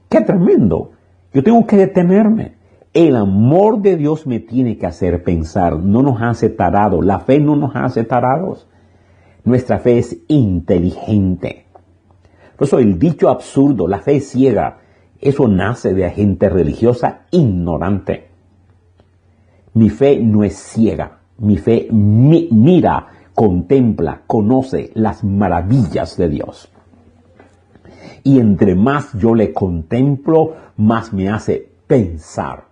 ¡Qué tremendo! Yo tengo que detenerme. El amor de Dios me tiene que hacer pensar. No nos hace tarados. La fe no nos hace tarados. Nuestra fe es inteligente. Por eso el dicho absurdo, la fe es ciega, eso nace de gente religiosa ignorante. Mi fe no es ciega. Mi fe mira, contempla, conoce las maravillas de Dios. Y entre más yo le contemplo, más me hace pensar.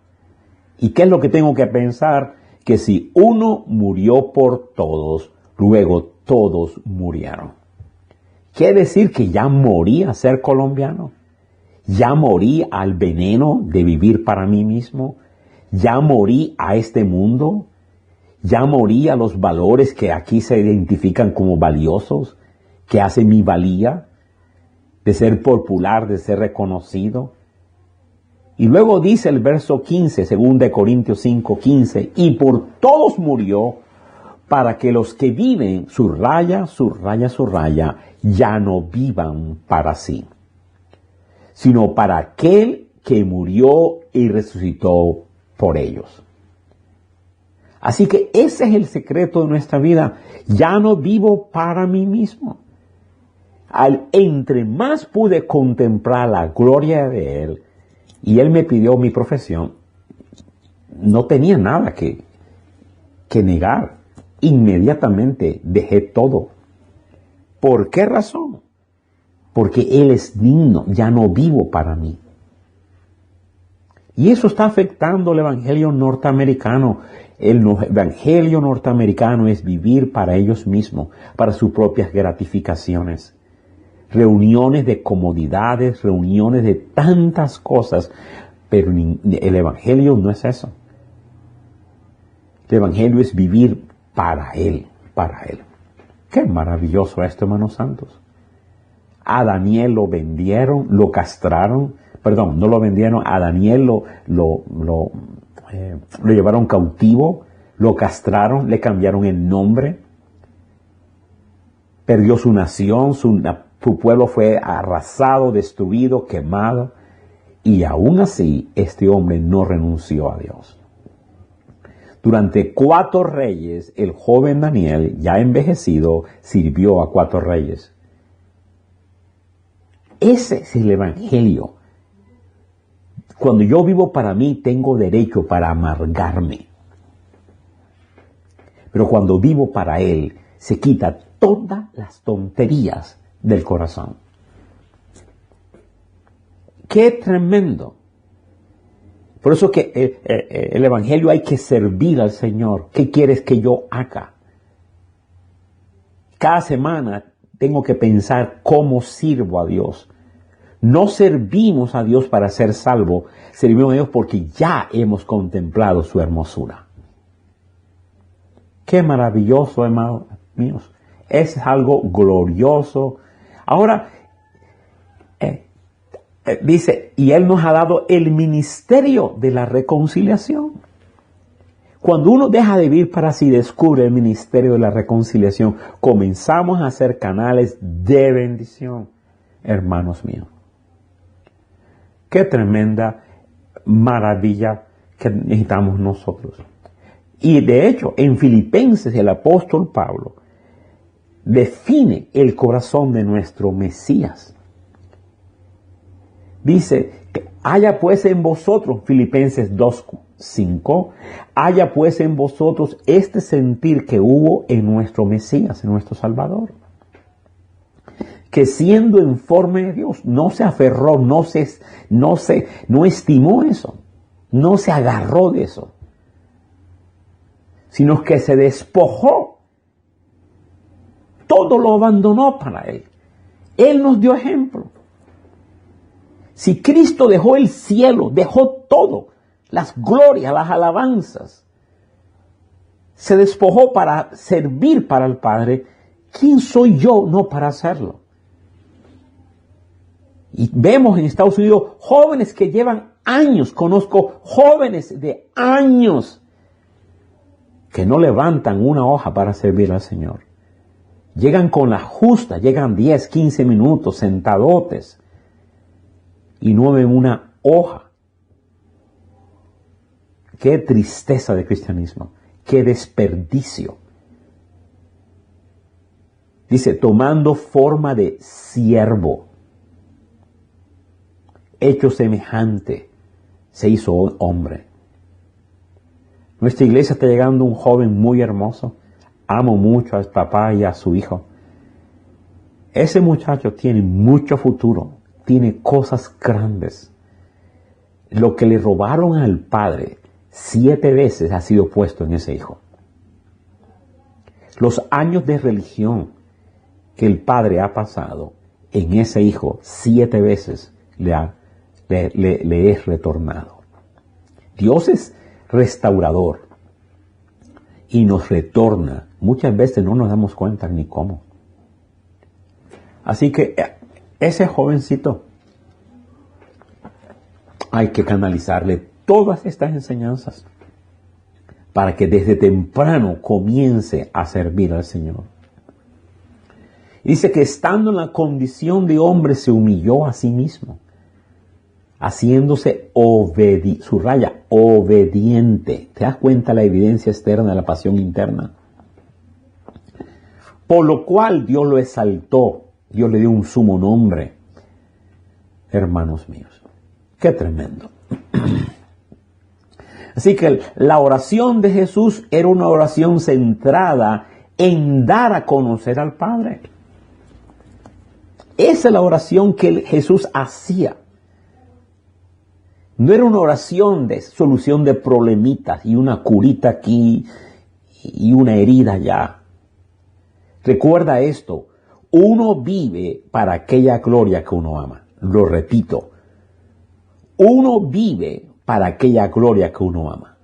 ¿Y qué es lo que tengo que pensar? Que si uno murió por todos, luego todos murieron. Quiere decir que ya morí a ser colombiano. Ya morí al veneno de vivir para mí mismo. Ya morí a este mundo. Ya morí a los valores que aquí se identifican como valiosos, que hacen mi valía, de ser popular, de ser reconocido. Y luego dice el verso 15, 2 Corintios 5, 15, y por todos murió, para que los que viven, subraya, ya no vivan para sí, sino para aquel que murió y resucitó por ellos. Así que ese es el secreto de nuestra vida. Ya no vivo para mí mismo. Entre más pude contemplar la gloria de Él, y Él me pidió mi profesión, no tenía nada que negar. Inmediatamente dejé todo. ¿Por qué razón? Porque Él es digno, ya no vivo para mí. Y eso está afectando el evangelio norteamericano. El evangelio norteamericano es vivir para ellos mismos, para sus propias gratificaciones. Reuniones de comodidades, reuniones de tantas cosas, pero el evangelio no es eso. El evangelio es vivir para Él, para Él. Qué maravilloso esto, hermanos santos. A Daniel lo vendieron, lo castraron, no lo vendieron, a Daniel lo llevaron cautivo, lo castraron, le cambiaron el nombre, perdió su nación, su pueblo fue arrasado, destruido, quemado, y aún así este hombre no renunció a Dios. Durante 4 reyes, el joven Daniel, ya envejecido, sirvió a 4 reyes. Ese es el evangelio. Cuando yo vivo para mí, tengo derecho para amargarme. Pero cuando vivo para Él, se quita todas las tonterías del corazón. ¡Qué tremendo! Por eso que el evangelio hay que servir al Señor. ¿Qué quieres que yo haga? Cada semana tengo que pensar cómo sirvo a Dios. No servimos a Dios para ser salvo, servimos a Dios porque ya hemos contemplado su hermosura. Qué maravilloso, hermanos míos. Es algo glorioso. Ahora, dice, y Él nos ha dado el ministerio de la reconciliación. Cuando uno deja de vivir para sí, descubre el ministerio de la reconciliación, comenzamos a ser canales de bendición, hermanos míos. Qué tremenda maravilla que necesitamos nosotros. Y de hecho, en Filipenses el apóstol Pablo define el corazón de nuestro Mesías. Dice, haya pues en vosotros, Filipenses 2:5, haya pues en vosotros este sentir que hubo en nuestro Mesías, en nuestro Salvador. Que siendo en forma de Dios, no se aferró, no estimó eso, no se agarró de eso, sino que se despojó. Todo lo abandonó para Él. Él nos dio ejemplo. Si Cristo dejó el cielo, dejó todo, las glorias, las alabanzas, se despojó para servir para el Padre, ¿quién soy yo no para hacerlo? Y vemos en Estados Unidos jóvenes que llevan años, conozco jóvenes de años que no levantan una hoja para servir al Señor. Llegan con la justa, llegan 10, 15 minutos sentadotes y no ven una hoja. Qué tristeza de cristianismo, qué desperdicio. Dice, tomando forma de siervo, hecho semejante, se hizo hombre. Nuestra iglesia está llegando un joven muy hermoso. Amo mucho al papá y a su hijo. Ese muchacho tiene mucho futuro, tiene cosas grandes. Lo que le robaron al padre 7 veces ha sido puesto en ese hijo. Los años de religión que el padre ha pasado en ese hijo 7 veces le es retornado. Dios es restaurador y nos retorna. Muchas veces no nos damos cuenta ni cómo. Así que ese jovencito hay que canalizarle todas estas enseñanzas para que desde temprano comience a servir al Señor. Dice que estando en la condición de hombre se humilló a sí mismo, haciéndose obediente. ¿Te das cuenta la evidencia externa de la pasión interna? Por lo cual Dios lo exaltó, Dios le dio un sumo nombre. Hermanos míos, qué tremendo. Así que la oración de Jesús era una oración centrada en dar a conocer al Padre. Esa es la oración que Jesús hacía. No era una oración de solución de problemitas y una curita aquí y una herida allá. Recuerda esto, uno vive para aquella gloria que uno ama. Lo repito, uno vive para aquella gloria que uno ama.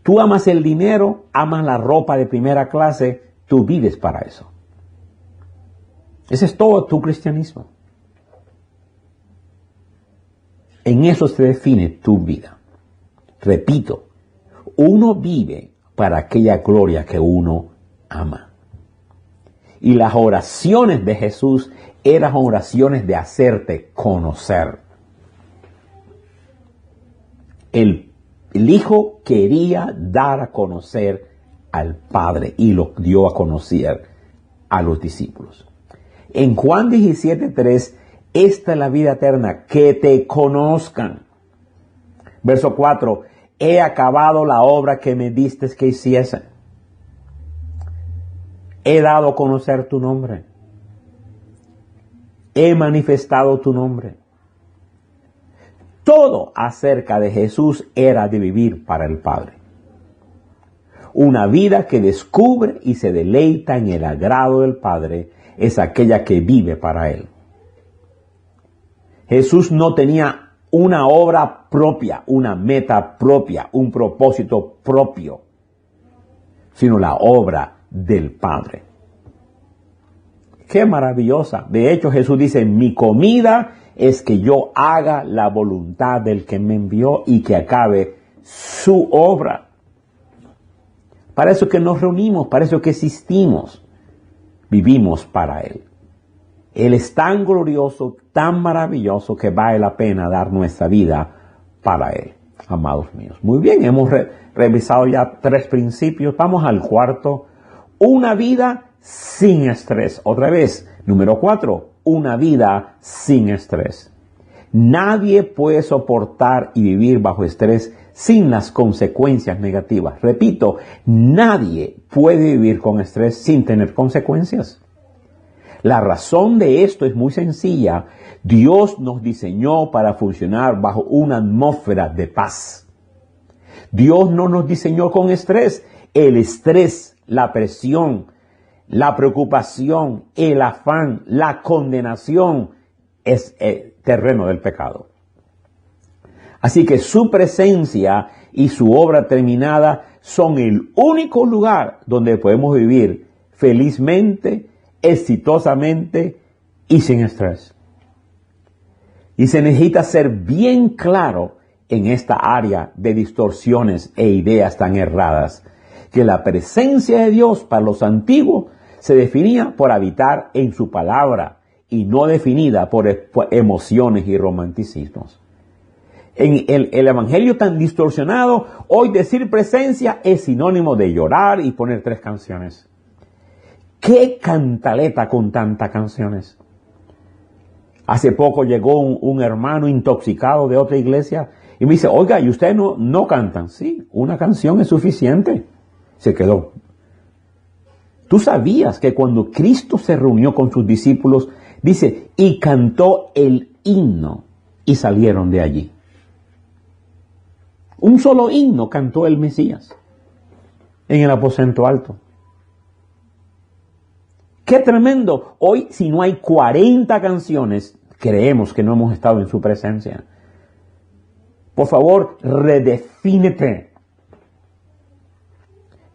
Tú amas el dinero, amas la ropa de primera clase, tú vives para eso. Ese es todo tu cristianismo. En eso se define tu vida. Repito, uno vive para aquella gloria que uno ama. Y las oraciones de Jesús eran oraciones de hacerte conocer. El Hijo quería dar a conocer al Padre y lo dio a conocer a los discípulos. En Juan 17:3, esta es la vida eterna, que te conozcan. Verso 4, he acabado la obra que me diste que hiciese. He dado a conocer tu nombre. He manifestado tu nombre. Todo acerca de Jesús era de vivir para el Padre. Una vida que descubre y se deleita en el agrado del Padre es aquella que vive para Él. Jesús no tenía una obra propia, una meta propia, un propósito propio, sino la obra del Padre. ¡Qué maravillosa! De hecho, Jesús dice, mi comida es que yo haga la voluntad del que me envió y que acabe su obra. Para eso que nos reunimos, para eso que existimos. Vivimos para Él. Él es tan glorioso, tan maravilloso que vale la pena dar nuestra vida para Él, amados míos. Muy bien, hemos revisado ya 3 principios. Vamos al cuarto. Una vida sin estrés. Otra vez, número 4. Una vida sin estrés. Nadie puede soportar y vivir bajo estrés sin las consecuencias negativas. Repito, nadie puede vivir con estrés sin tener consecuencias. La razón de esto es muy sencilla. Dios nos diseñó para funcionar bajo una atmósfera de paz. Dios no nos diseñó con estrés. El estrés, la presión, la preocupación, el afán, la condenación es el terreno del pecado. Así que su presencia y su obra terminada son el único lugar donde podemos vivir felizmente, exitosamente y sin estrés. Y se necesita ser bien claro en esta área de distorsiones e ideas tan erradas, que la presencia de Dios para los antiguos se definía por habitar en su palabra y no definida por emociones y romanticismos. En el evangelio tan distorsionado, hoy decir presencia es sinónimo de llorar y poner 3 canciones. ¿Qué cantaleta con tantas canciones? Hace poco llegó un hermano intoxicado de otra iglesia y me dice, oiga, ¿y ustedes no cantan? Sí, una canción es suficiente. Se quedó. ¿Tú sabías que cuando Cristo se reunió con sus discípulos, dice, y cantó el himno y salieron de allí? Un solo himno cantó el Mesías en el aposento alto. ¡Qué tremendo! Hoy, si no hay 40 canciones, creemos que no hemos estado en su presencia. Por favor, redefínete.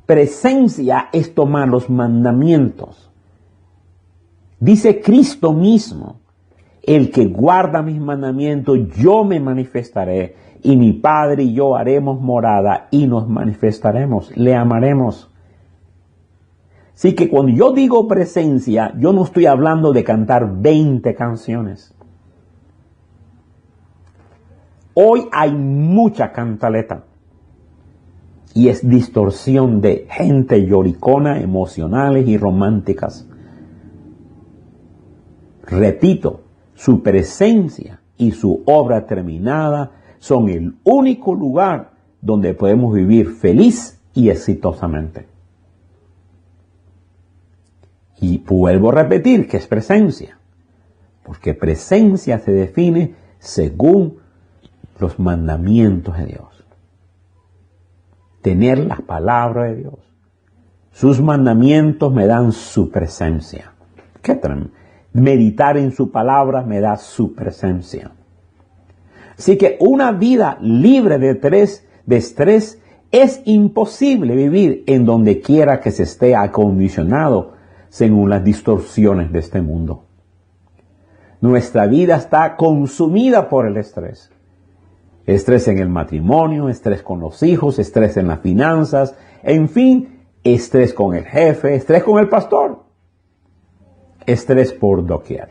Presencia es tomar los mandamientos. Dice Cristo mismo, el que guarda mis mandamientos, yo me manifestaré, y mi Padre y yo haremos morada y nos manifestaremos, le amaremos. Así que cuando yo digo presencia, yo no estoy hablando de cantar 20 canciones. Hoy hay mucha cantaleta. Y es distorsión de gente lloricona, emocionales y románticas. Repito, su presencia y su obra terminada son el único lugar donde podemos vivir feliz y exitosamente. Y vuelvo a repetir que es presencia, porque presencia se define según los mandamientos de Dios. Tener la palabra de Dios. Sus mandamientos me dan su presencia. ¿Qué tremendo? Meditar en su palabra me da su presencia. Así que una vida libre de estrés es imposible vivir en donde quiera que se esté acondicionado según las distorsiones de este mundo. Nuestra vida está consumida por el estrés. Estrés en el matrimonio, estrés con los hijos, estrés en las finanzas, en fin, estrés con el jefe, estrés con el pastor. Estrés por doquier.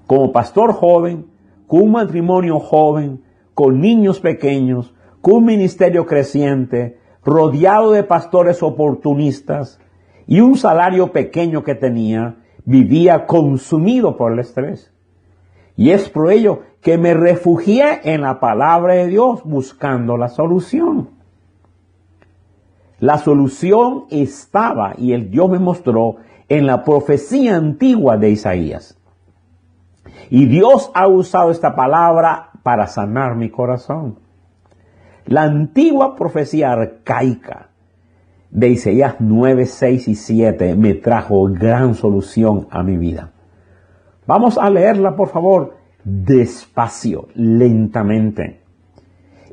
Como pastor joven, con un matrimonio joven, con niños pequeños, con un ministerio creciente, rodeado de pastores oportunistas y un salario pequeño que tenía, vivía consumido por el estrés. Y es por ello que me refugié en la palabra de Dios buscando la solución. La solución estaba, y el Dios me mostró, en la profecía antigua de Isaías. Y Dios ha usado esta palabra para sanar mi corazón. La antigua profecía arcaica de Isaías 9, 6 y 7 me trajo gran solución a mi vida. Vamos a leerla, por favor, despacio, lentamente.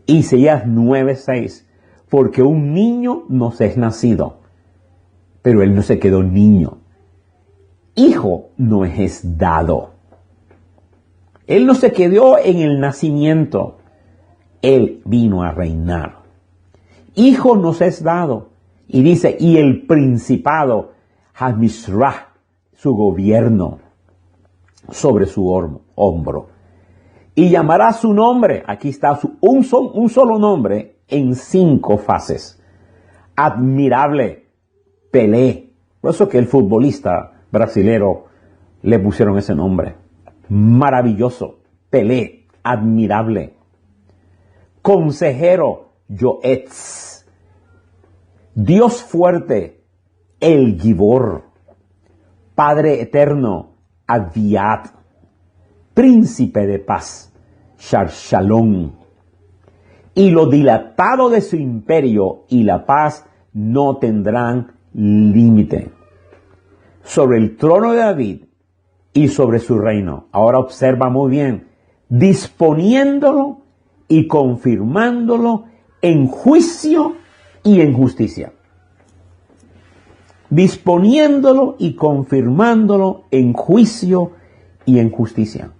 Isaías 9, 6. Porque un niño nos es nacido, pero él no se quedó niño. Hijo nos es dado. Él no se quedó en el nacimiento. Él vino a reinar. hijo nos es dado. Y dice, y el principado, Hamishra, su gobierno, sobre su hombro. Y llamará su nombre, aquí está un solo nombre, en 5 fases. Admirable, Pelé. Por eso que el futbolista brasilero le pusieron ese nombre. Maravilloso, Pelé, admirable. Consejero, Yoetz. Dios fuerte, el Gibor. Padre eterno, Aviat. Príncipe de paz, Shalom. Y lo dilatado de su imperio y la paz no tendrán límite. Sobre el trono de David y sobre su reino. Ahora observa muy bien. Disponiéndolo y confirmándolo en juicio y en justicia. Disponiéndolo y confirmándolo en juicio y en justicia.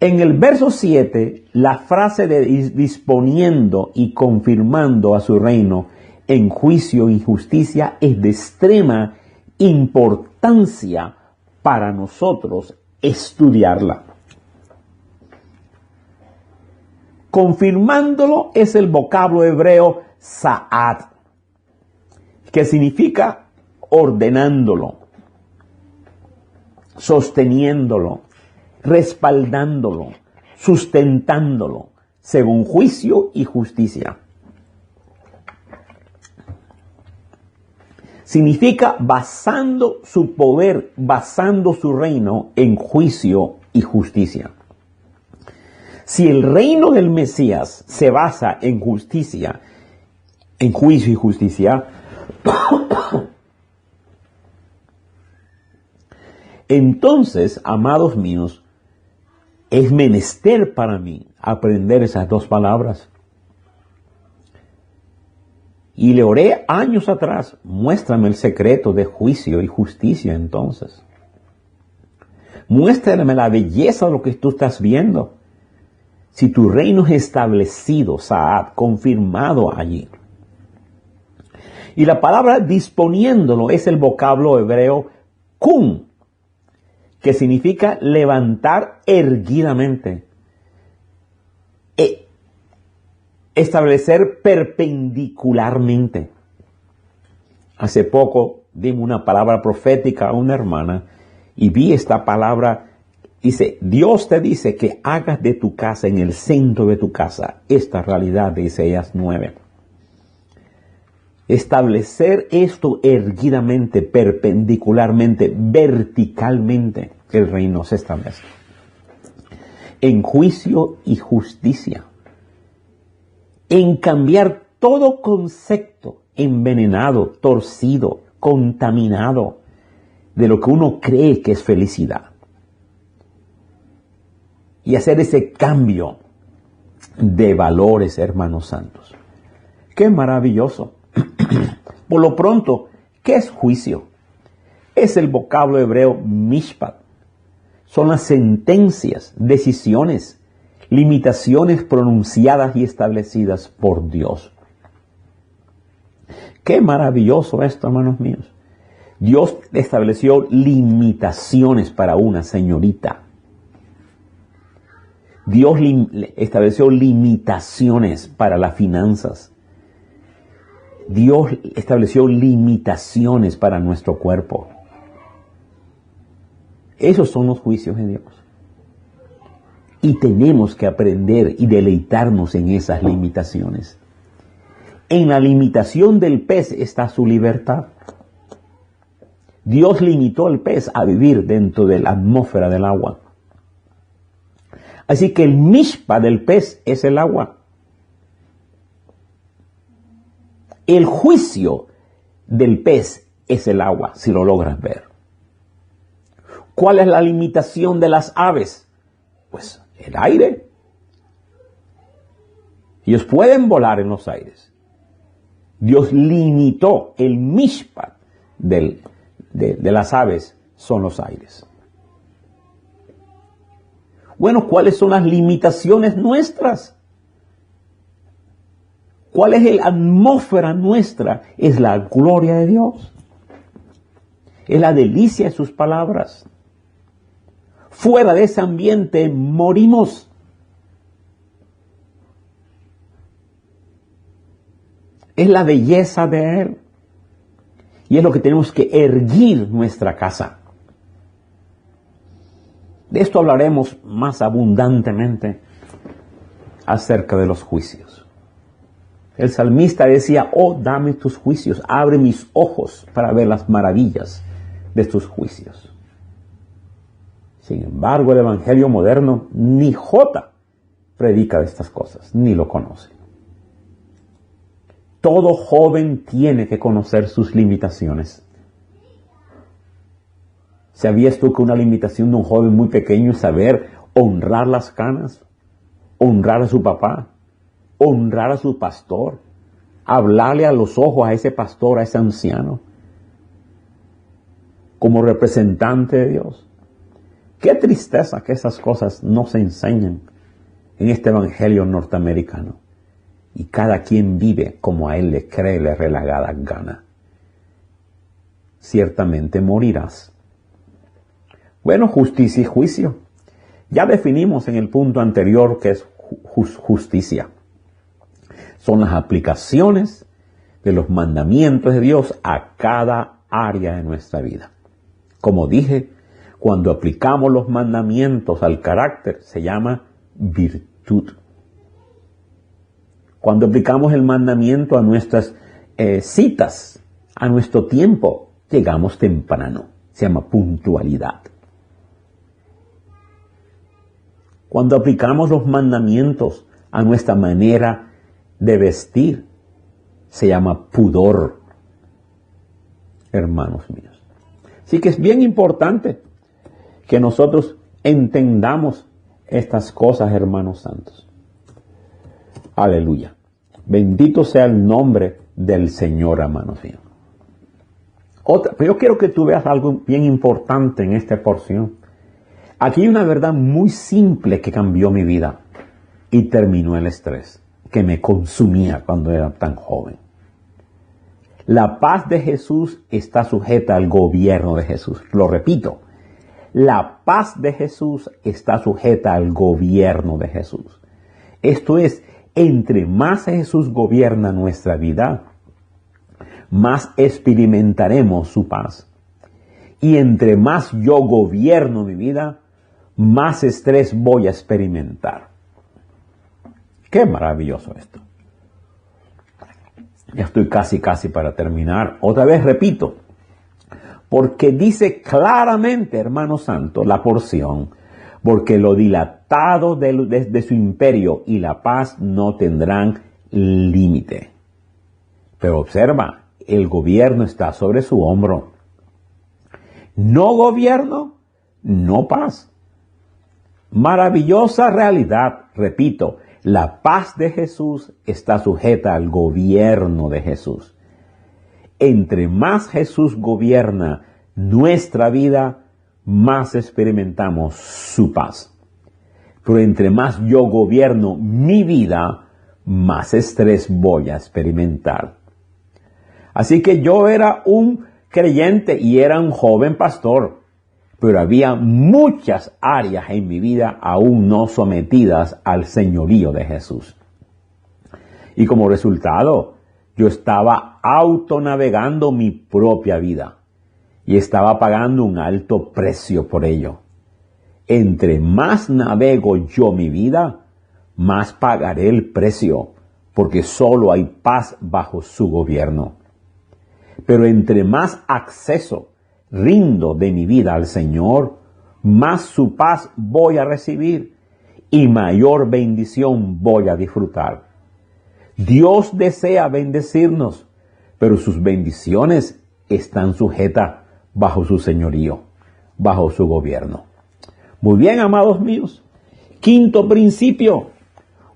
En el verso 7, la frase de disponiendo y confirmando a su reino en juicio y justicia es de extrema importancia para nosotros estudiarla. Confirmándolo es el vocablo hebreo sa'at, que significa ordenándolo, sosteniéndolo, respaldándolo, sustentándolo, según juicio y justicia. Significa basando su poder, basando su reino en juicio y justicia. Si el reino del Mesías se basa en justicia, en juicio y justicia, entonces, amados míos, es menester para mí aprender esas 2 palabras. Y le oré años atrás, muéstrame el secreto de juicio y justicia entonces. Muéstrame la belleza de lo que tú estás viendo. Si tu reino es establecido, Saad, confirmado allí. Y la palabra disponiéndolo es el vocablo hebreo kun, que significa levantar erguidamente, establecer perpendicularmente. Hace poco dimos una palabra profética a una hermana y vi esta palabra. Dice, Dios te dice que hagas de tu casa, en el centro de tu casa, esta realidad de Isaías 9. Establecer esto erguidamente, perpendicularmente, verticalmente, el reino se establece. En juicio y justicia. En cambiar todo concepto envenenado, torcido, contaminado, de lo que uno cree que es felicidad. Y hacer ese cambio de valores, hermanos santos. ¡Qué maravilloso! Por lo pronto, ¿qué es juicio? Es el vocablo hebreo mishpat. Son las sentencias, decisiones, limitaciones pronunciadas y establecidas por Dios. ¡Qué maravilloso esto, hermanos míos! Dios estableció limitaciones para una señorita. Dios estableció limitaciones para las finanzas. Dios estableció limitaciones para nuestro cuerpo. Esos son los juicios de Dios. Y tenemos que aprender y deleitarnos en esas limitaciones. En la limitación del pez está su libertad. Dios limitó al pez a vivir dentro de la atmósfera del agua. Así que el mishpa del pez es el agua. El juicio del pez es el agua, si lo logras ver. ¿Cuál es la limitación de las aves? Pues el aire. Ellos pueden volar en los aires. Dios limitó el mishpat de las aves, son los aires. Bueno, ¿cuáles son las limitaciones nuestras? ¿Cuál es la atmósfera nuestra? Es la gloria de Dios. Es la delicia de sus palabras. Fuera de ese ambiente morimos. Es la belleza de Él. Y es lo que tenemos que erguir nuestra casa. De esto hablaremos más abundantemente acerca de los juicios. El salmista decía, oh, dame tus juicios, abre mis ojos para ver las maravillas de tus juicios. Sin embargo, el evangelio moderno, ni jota predica de estas cosas, ni lo conoce. Todo joven tiene que conocer sus limitaciones. ¿Sabías tú que una limitación de un joven muy pequeño es saber honrar las canas, honrar a su papá, honrar a su pastor, hablarle a los ojos a ese pastor, a ese anciano, como representante de Dios? Qué tristeza que esas cosas no se enseñan en este evangelio norteamericano. Y cada quien vive como a él le cree, le relagada gana. Ciertamente morirás. Bueno, justicia y juicio. Ya definimos en el punto anterior qué es justicia. Son las aplicaciones de los mandamientos de Dios a cada área de nuestra vida. Como dije, cuando aplicamos los mandamientos al carácter, se llama virtud. Cuando aplicamos el mandamiento a nuestras citas, a nuestro tiempo, llegamos temprano. Se llama puntualidad. Cuando aplicamos los mandamientos a nuestra manera de vestir, se llama pudor, hermanos míos. Así que es bien importante que nosotros entendamos estas cosas, hermanos santos. Aleluya. Bendito sea el nombre del Señor, hermanos míos. Pero yo quiero que tú veas algo bien importante en esta porción. Aquí hay una verdad muy simple que cambió mi vida y terminó el estrés que me consumía cuando era tan joven. La paz de Jesús está sujeta al gobierno de Jesús. Lo repito, la paz de Jesús está sujeta al gobierno de Jesús. Esto es, entre más Jesús gobierna nuestra vida, más experimentaremos su paz. Y entre más yo gobierno mi vida, más estrés voy a experimentar. Qué maravilloso esto. Ya estoy casi para terminar. Otra vez repito, porque dice claramente, hermano santo, la porción, porque lo dilatado de su imperio y la paz no tendrán límite. Pero observa, el gobierno está sobre su hombro. No gobierno, no paz. Maravillosa realidad, repito, la paz de Jesús está sujeta al gobierno de Jesús. Entre más Jesús gobierna nuestra vida, más experimentamos su paz. Pero entre más yo gobierno mi vida, más estrés voy a experimentar. Así que yo era un creyente y era un joven pastor, pero había muchas áreas en mi vida aún no sometidas al señorío de Jesús. Y como resultado, yo estaba autonavegando mi propia vida y estaba pagando un alto precio por ello. Entre más navego yo mi vida, más pagaré el precio, porque solo hay paz bajo su gobierno. Pero entre más acceso rindo de mi vida al Señor, más su paz voy a recibir y mayor bendición voy a disfrutar. Dios desea bendecirnos, pero sus bendiciones están sujetas bajo su señorío, bajo su gobierno. Muy bien, amados míos. Quinto principio,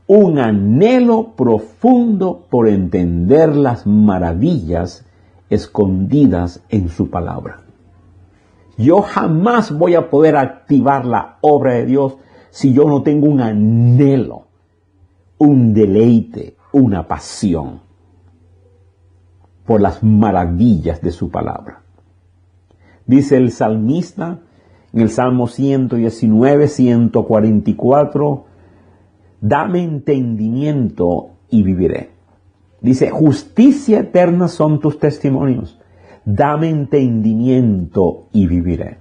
un anhelo profundo por entender las maravillas escondidas en su palabra. Yo jamás voy a poder activar la obra de Dios si yo no tengo un anhelo, un deleite, una pasión por las maravillas de su palabra. Dice el salmista en el Salmo 119, 144, dame entendimiento y viviré. Dice, justicia eterna son tus testimonios. Dame entendimiento y viviré.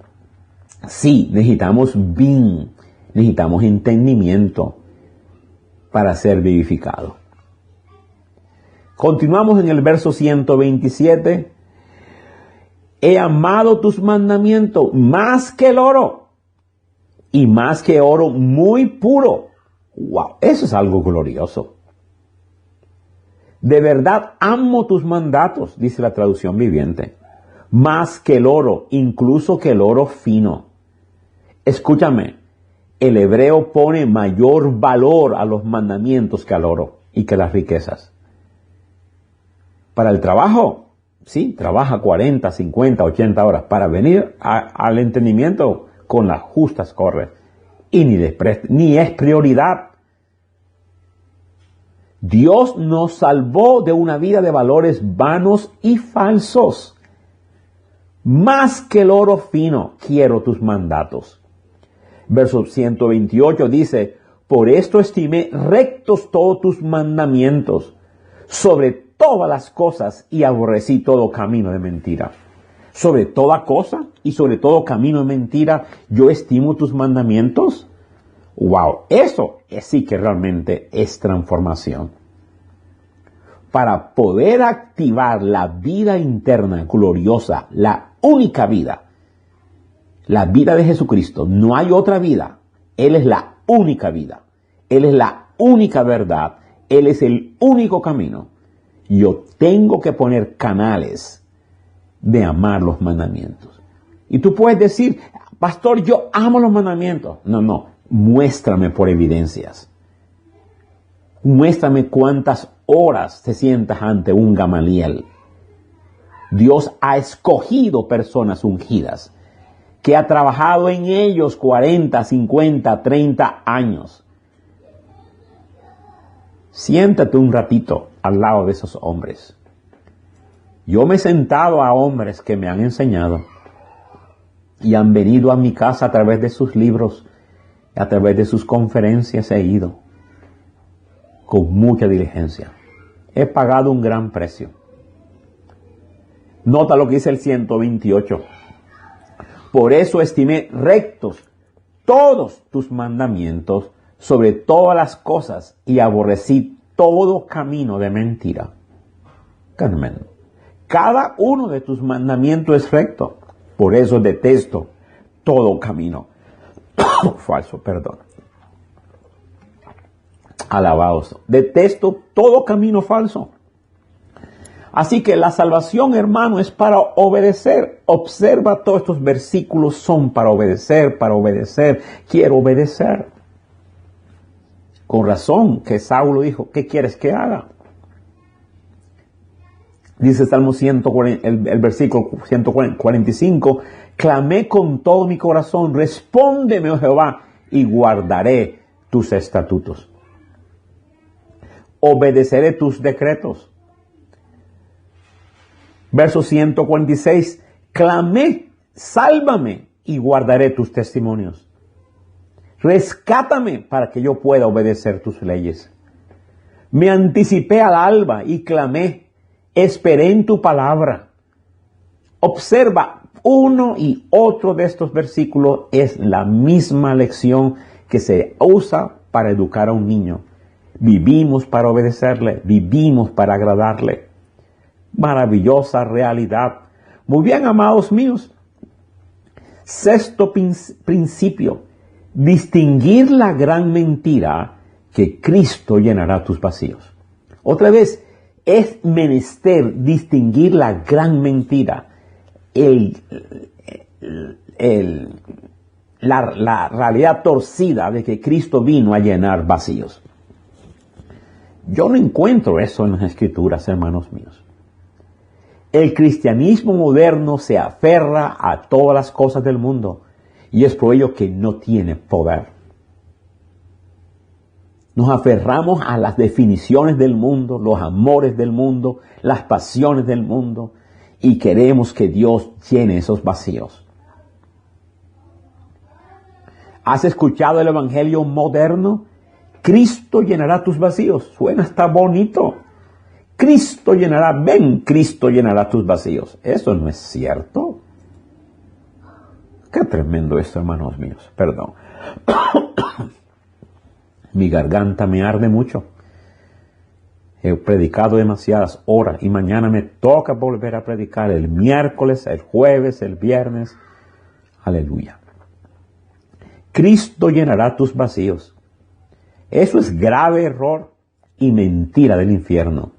Sí, necesitamos bien, necesitamos entendimiento para ser vivificado. Continuamos en el verso 127. He amado tus mandamientos más que el oro y más que oro muy puro. Wow, eso es algo glorioso. De verdad amo tus mandatos, dice la traducción viviente, más que el oro, incluso que el oro fino. Escúchame, el hebreo pone mayor valor a los mandamientos que al oro y que las riquezas. Para el trabajo, sí, trabaja 40, 50, 80 horas para venir al entendimiento con las justas corre. Y ni es prioridad. Dios nos salvó de una vida de valores vanos y falsos. Más que el oro fino, quiero tus mandatos. Verso 128 dice, por esto estimé rectos todos tus mandamientos sobre todas las cosas y aborrecí todo camino de mentira. Sobre toda cosa y sobre todo camino de mentira, yo estimo tus mandamientos. Wow, eso sí que realmente es transformación. Para poder activar la vida interna gloriosa, la única vida, la vida de Jesucristo, no hay otra vida. Él es la única vida. Él es la única verdad. Él es el único camino. Yo tengo que poner canales de amar los mandamientos. Y tú puedes decir, pastor, yo amo los mandamientos. No, muéstrame por evidencias. Muéstrame cuántas horas te sientas ante un Gamaliel. Dios ha escogido personas ungidas, que ha trabajado en ellos 40, 50, 30 años. Siéntate un ratito al lado de esos hombres. Yo me he sentado a hombres que me han enseñado y han venido a mi casa a través de sus libros, a través de sus conferencias he ido con mucha diligencia. He pagado un gran precio. Nota lo que dice el 128. Por eso estimé rectos todos tus mandamientos sobre todas las cosas y aborrecí todo camino de mentira. Carmen, cada uno de tus mandamientos es recto. Por eso detesto todo camino falso, perdón. Alabados. Detesto todo camino falso. Así que la salvación, hermano, es para obedecer. Observa, todos estos versículos son para obedecer, para obedecer. Quiero obedecer. Con razón que Saulo dijo, ¿qué quieres que haga? Dice Salmo 140, el versículo 145, clamé con todo mi corazón, respóndeme, oh Jehová, y guardaré tus estatutos. Obedeceré tus decretos. Verso 146, clamé, sálvame y guardaré tus testimonios. Rescátame para que yo pueda obedecer tus leyes. Me anticipé al alba y clamé, esperé en tu palabra. Observa, uno y otro de estos versículos es la misma lección que se usa para educar a un niño. Vivimos para obedecerle, vivimos para agradarle. Maravillosa realidad. Muy bien, amados míos. Sexto principio. Distinguir la gran mentira que Cristo llenará tus vacíos. Otra vez, es menester distinguir la gran mentira. La realidad torcida de que Cristo vino a llenar vacíos. Yo no encuentro eso en las Escrituras, hermanos míos. El cristianismo moderno se aferra a todas las cosas del mundo y es por ello que no tiene poder. Nos aferramos a las definiciones del mundo, los amores del mundo, las pasiones del mundo, y queremos que Dios llene esos vacíos. ¿Has escuchado el evangelio moderno? Cristo llenará tus vacíos. Suena hasta bonito. Cristo llenará tus vacíos. Eso no es cierto. Qué tremendo esto, hermanos míos. Perdón. Mi garganta me arde mucho. He predicado demasiadas horas y mañana me toca volver a predicar el miércoles, el jueves, el viernes. Aleluya. Cristo llenará tus vacíos. Eso es grave error y mentira del infierno.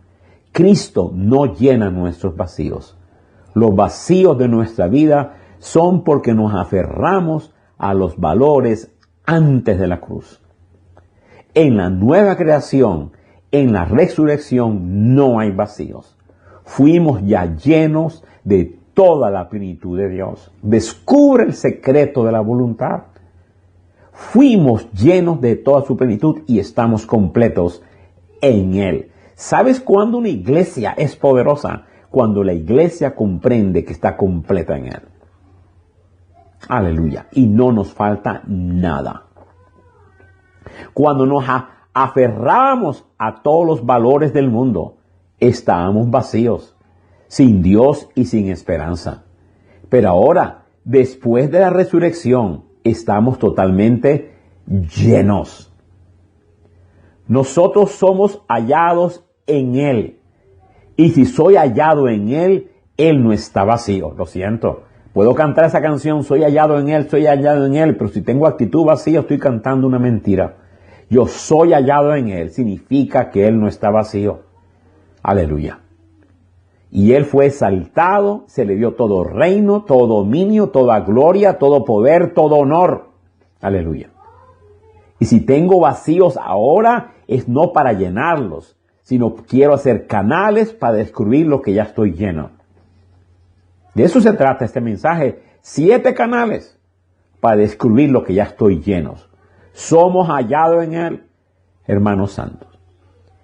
Cristo no llena nuestros vacíos. Los vacíos de nuestra vida son porque nos aferramos a los valores antes de la cruz. En la nueva creación, en la resurrección, no hay vacíos. Fuimos ya llenos de toda la plenitud de Dios. Descubre el secreto de la voluntad. Fuimos llenos de toda su plenitud y estamos completos en Él. ¿Sabes cuándo una iglesia es poderosa? Cuando la iglesia comprende que está completa en Él. Aleluya. Y no nos falta nada. Cuando nos aferramos a todos los valores del mundo, estábamos vacíos, sin Dios y sin esperanza. Pero ahora, después de la resurrección, estamos totalmente llenos. Nosotros somos hallados en Él. Y si soy hallado en Él, Él no está vacío. Lo siento. Puedo cantar esa canción, soy hallado en Él, pero si tengo actitud vacía, estoy cantando una mentira. Yo soy hallado en Él, significa que Él no está vacío. Aleluya. Y Él fue exaltado, se le dio todo reino, todo dominio, toda gloria, todo poder, todo honor. Aleluya. Y si tengo vacíos ahora, es no para llenarlos, sino quiero hacer canales para descubrir lo que ya estoy lleno. De eso se trata este mensaje. 7 canales para descubrir lo que ya estoy lleno. Somos hallados en Él, hermanos santos.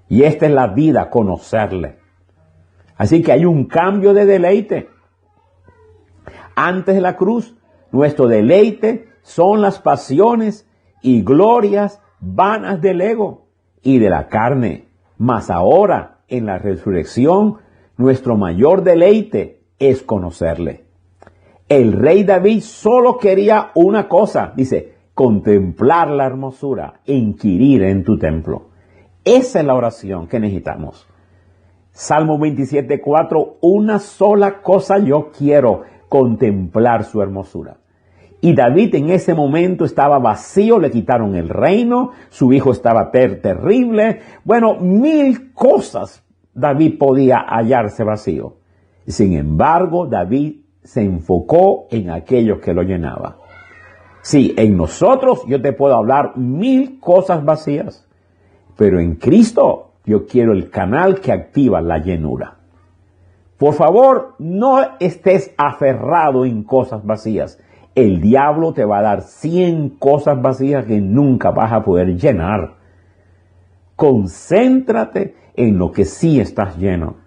Y esta es la vida, conocerle. Así que hay un cambio de deleite. Antes de la cruz, nuestro deleite son las pasiones y glorias vanas del ego y de la carne. Mas ahora, en la resurrección, nuestro mayor deleite es conocerle. El rey David solo quería una cosa, dice, contemplar la hermosura, inquirir en tu templo. Esa es la oración que necesitamos. Salmo 27:4, una sola cosa yo quiero, contemplar su hermosura. Y David en ese momento estaba vacío, le quitaron el reino, su hijo estaba terrible. Bueno, 1000 cosas David podía hallarse vacío. Sin embargo, David se enfocó en aquello que lo llenaba. Sí, en nosotros yo te puedo hablar 1000 cosas vacías, pero en Cristo yo quiero el canal que activa la llenura. Por favor, no estés aferrado en cosas vacías. El diablo te va a dar 100 cosas vacías que nunca vas a poder llenar. Concéntrate en lo que sí estás lleno.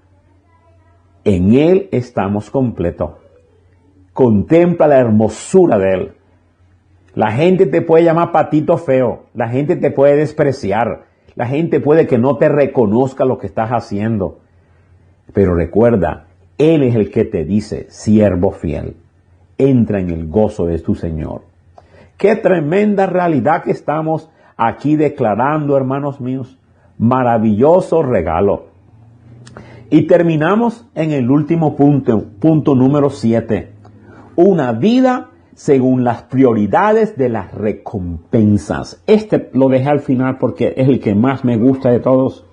En Él estamos completos. Contempla la hermosura de Él. La gente te puede llamar patito feo. La gente te puede despreciar. La gente puede que no te reconozca lo que estás haciendo. Pero recuerda, Él es el que te dice, siervo fiel. Entra en el gozo de tu Señor. Qué tremenda realidad que estamos aquí declarando, hermanos míos. Maravilloso regalo. Y terminamos en el último punto número 7. Una vida según las prioridades de las recompensas. Este lo dejé al final porque es el que más me gusta de todos.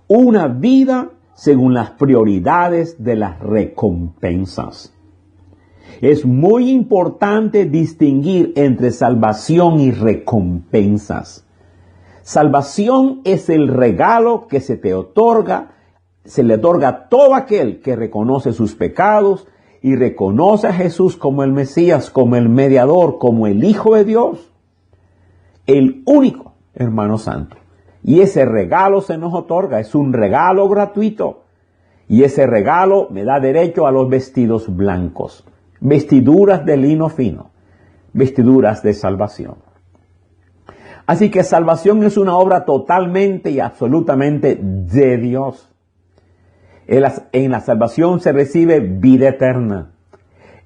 Una vida según las prioridades de las recompensas. Es muy importante distinguir entre salvación y recompensas. Salvación es el regalo que se le otorga a todo aquel que reconoce sus pecados y reconoce a Jesús como el Mesías, como el mediador, como el Hijo de Dios. El único hermano santo. Y ese regalo se nos otorga, es un regalo gratuito. Y ese regalo me da derecho a los vestidos blancos, vestiduras de lino fino, vestiduras de salvación. Así que salvación es una obra totalmente y absolutamente de Dios. En la salvación se recibe vida eterna.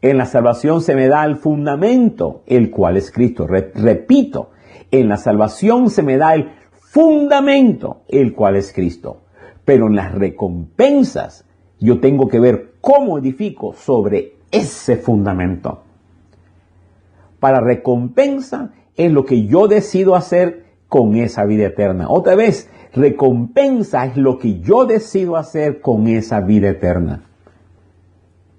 En la salvación se me da el fundamento, el cual es Cristo. Repito, en la salvación se me da el fundamento, el cual es Cristo. Pero en las recompensas yo tengo que ver cómo edifico sobre ese fundamento. Para recompensa es lo que yo decido hacer con esa vida eterna. Otra vez, recompensa es lo que yo decido hacer con esa vida eterna.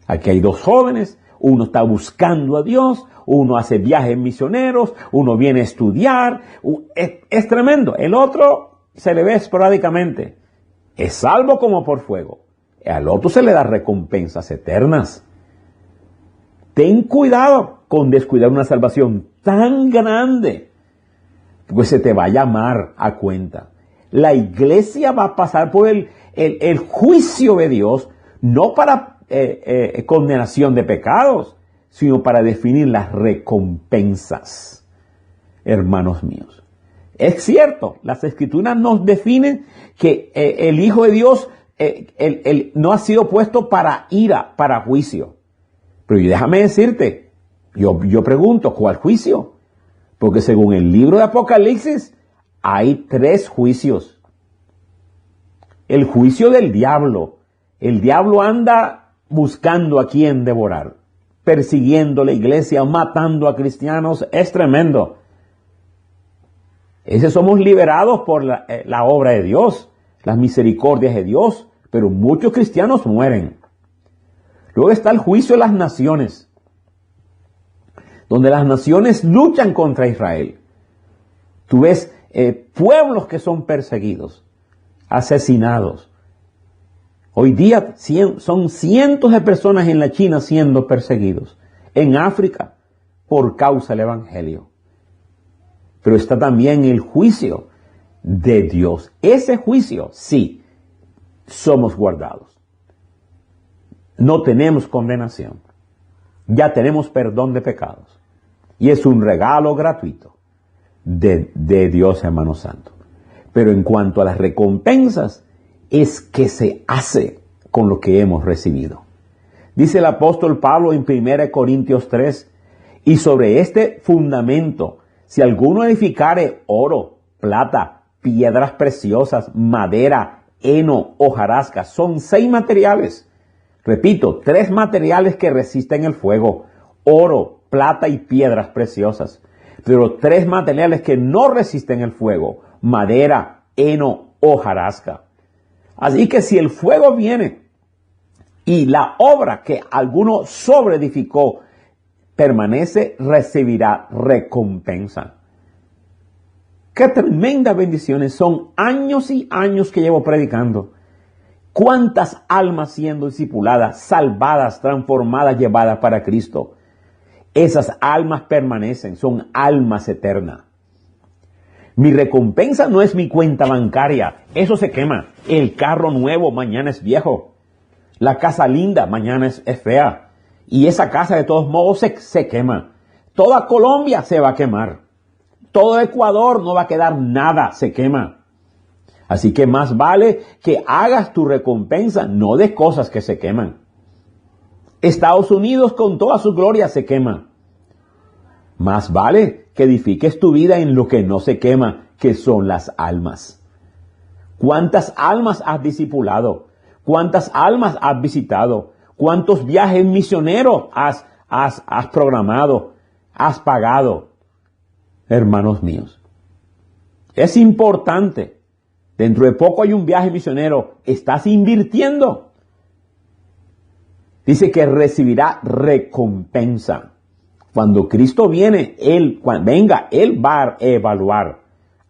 Aquí hay dos jóvenes, uno está buscando a Dios, uno hace viajes misioneros, uno viene a estudiar, es tremendo. El otro se le ve esporádicamente, es salvo como por fuego. Al otro se le da recompensas eternas. Ten cuidado con descuidar una salvación tan grande, pues se te va a llamar a cuenta. La iglesia va a pasar por el juicio de Dios, no para condenación de pecados, sino para definir las recompensas. Hermanos míos, es cierto, las Escrituras nos definen que el Hijo de Dios no ha sido puesto para ira, para juicio. Pero déjame decirte, yo pregunto, ¿cuál juicio? Porque según el libro de Apocalipsis, hay 3 juicios. El juicio del diablo. El diablo anda buscando a quien devorar, persiguiendo la iglesia, matando a cristianos. Es tremendo. Ese somos liberados por la obra de Dios, las misericordias de Dios, pero muchos cristianos mueren. Luego está el juicio de las naciones, donde las naciones luchan contra Israel. Tú ves pueblos que son perseguidos, asesinados. Hoy día son cientos de personas en la China siendo perseguidos. En África, por causa del Evangelio. Pero está también el juicio de Dios. Ese juicio, sí, somos guardados. No tenemos condenación. Ya tenemos perdón de pecados. Y es un regalo gratuito de Dios, hermano santo. Pero en cuanto a las recompensas, es que se hace con lo que hemos recibido. Dice el apóstol Pablo en 1 Corintios 3, y sobre este fundamento, si alguno edificare oro, plata, piedras preciosas, madera, heno, hojarasca, son 6 materiales. Repito, 3 materiales que resisten el fuego: oro, plata y piedras preciosas. Pero 3 materiales que no resisten el fuego: madera, heno, hojarasca. Así que si el fuego viene y la obra que alguno sobreedificó permanece, recibirá recompensa. Qué tremendas bendiciones. Son años y años que llevo predicando. ¿Cuántas almas siendo discipuladas, salvadas, transformadas, llevadas para Cristo? Esas almas permanecen, son almas eternas. Mi recompensa no es mi cuenta bancaria, eso se quema. El carro nuevo mañana es viejo. La casa linda mañana es fea. Y esa casa de todos modos se quema. Toda Colombia se va a quemar. Todo Ecuador no va a quedar nada, se quema. Así que más vale que hagas tu recompensa, no de cosas que se queman. Estados Unidos con toda su gloria se quema. Más vale que edifiques tu vida en lo que no se quema, que son las almas. ¿Cuántas almas has discipulado? ¿Cuántas almas has visitado? ¿Cuántos viajes misioneros has programado? ¿Has pagado? Hermanos míos, es importante. Dentro de poco hay un viaje misionero. ¿Estás invirtiendo? Dice que recibirá recompensa. Cuando Cristo viene, cuando venga, Él va a evaluar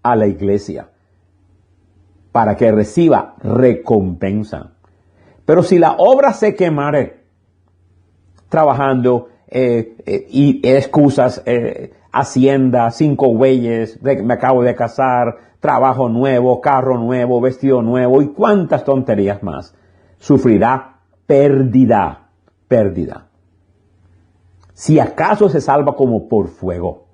a la iglesia para que reciba recompensa. Pero si la obra se quemare trabajando y excusas, hacienda, 5 güeyes, me acabo de casar, trabajo nuevo, carro nuevo, vestido nuevo y cuántas tonterías más. Sufrirá pérdida. Si acaso se salva como por fuego.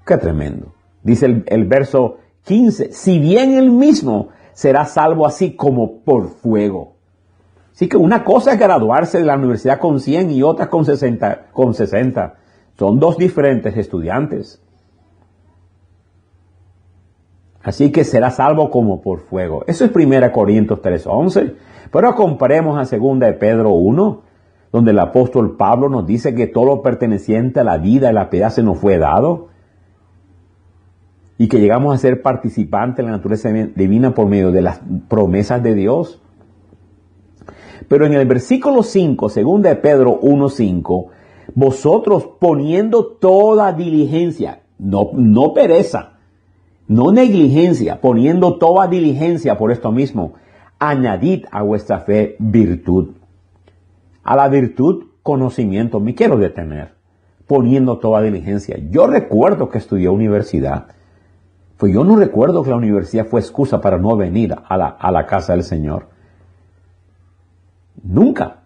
Qué tremendo. Dice el verso 15, si bien él mismo será salvo así como por fuego. Así que una cosa es graduarse de la universidad con 100 y otra con 60. Son 2 diferentes estudiantes. Así que será salvo como por fuego. Eso es 1 Corintios 3:11. Pero comparemos a 2 de Pedro 1, donde el apóstol Pablo nos dice que todo lo perteneciente a la vida y la piedad se nos fue dado. Y que llegamos a ser participantes en la naturaleza divina por medio de las promesas de Dios. Pero en el versículo 5, 2 de Pedro 1:5, vosotros poniendo toda diligencia, no pereza, no negligencia, poniendo toda diligencia por esto mismo, añadid a vuestra fe virtud. A la virtud, conocimiento. Me quiero detener. Poniendo toda diligencia. Yo recuerdo que estudié universidad. Pues yo no recuerdo que la universidad fue excusa para no venir a la casa del Señor. Nunca.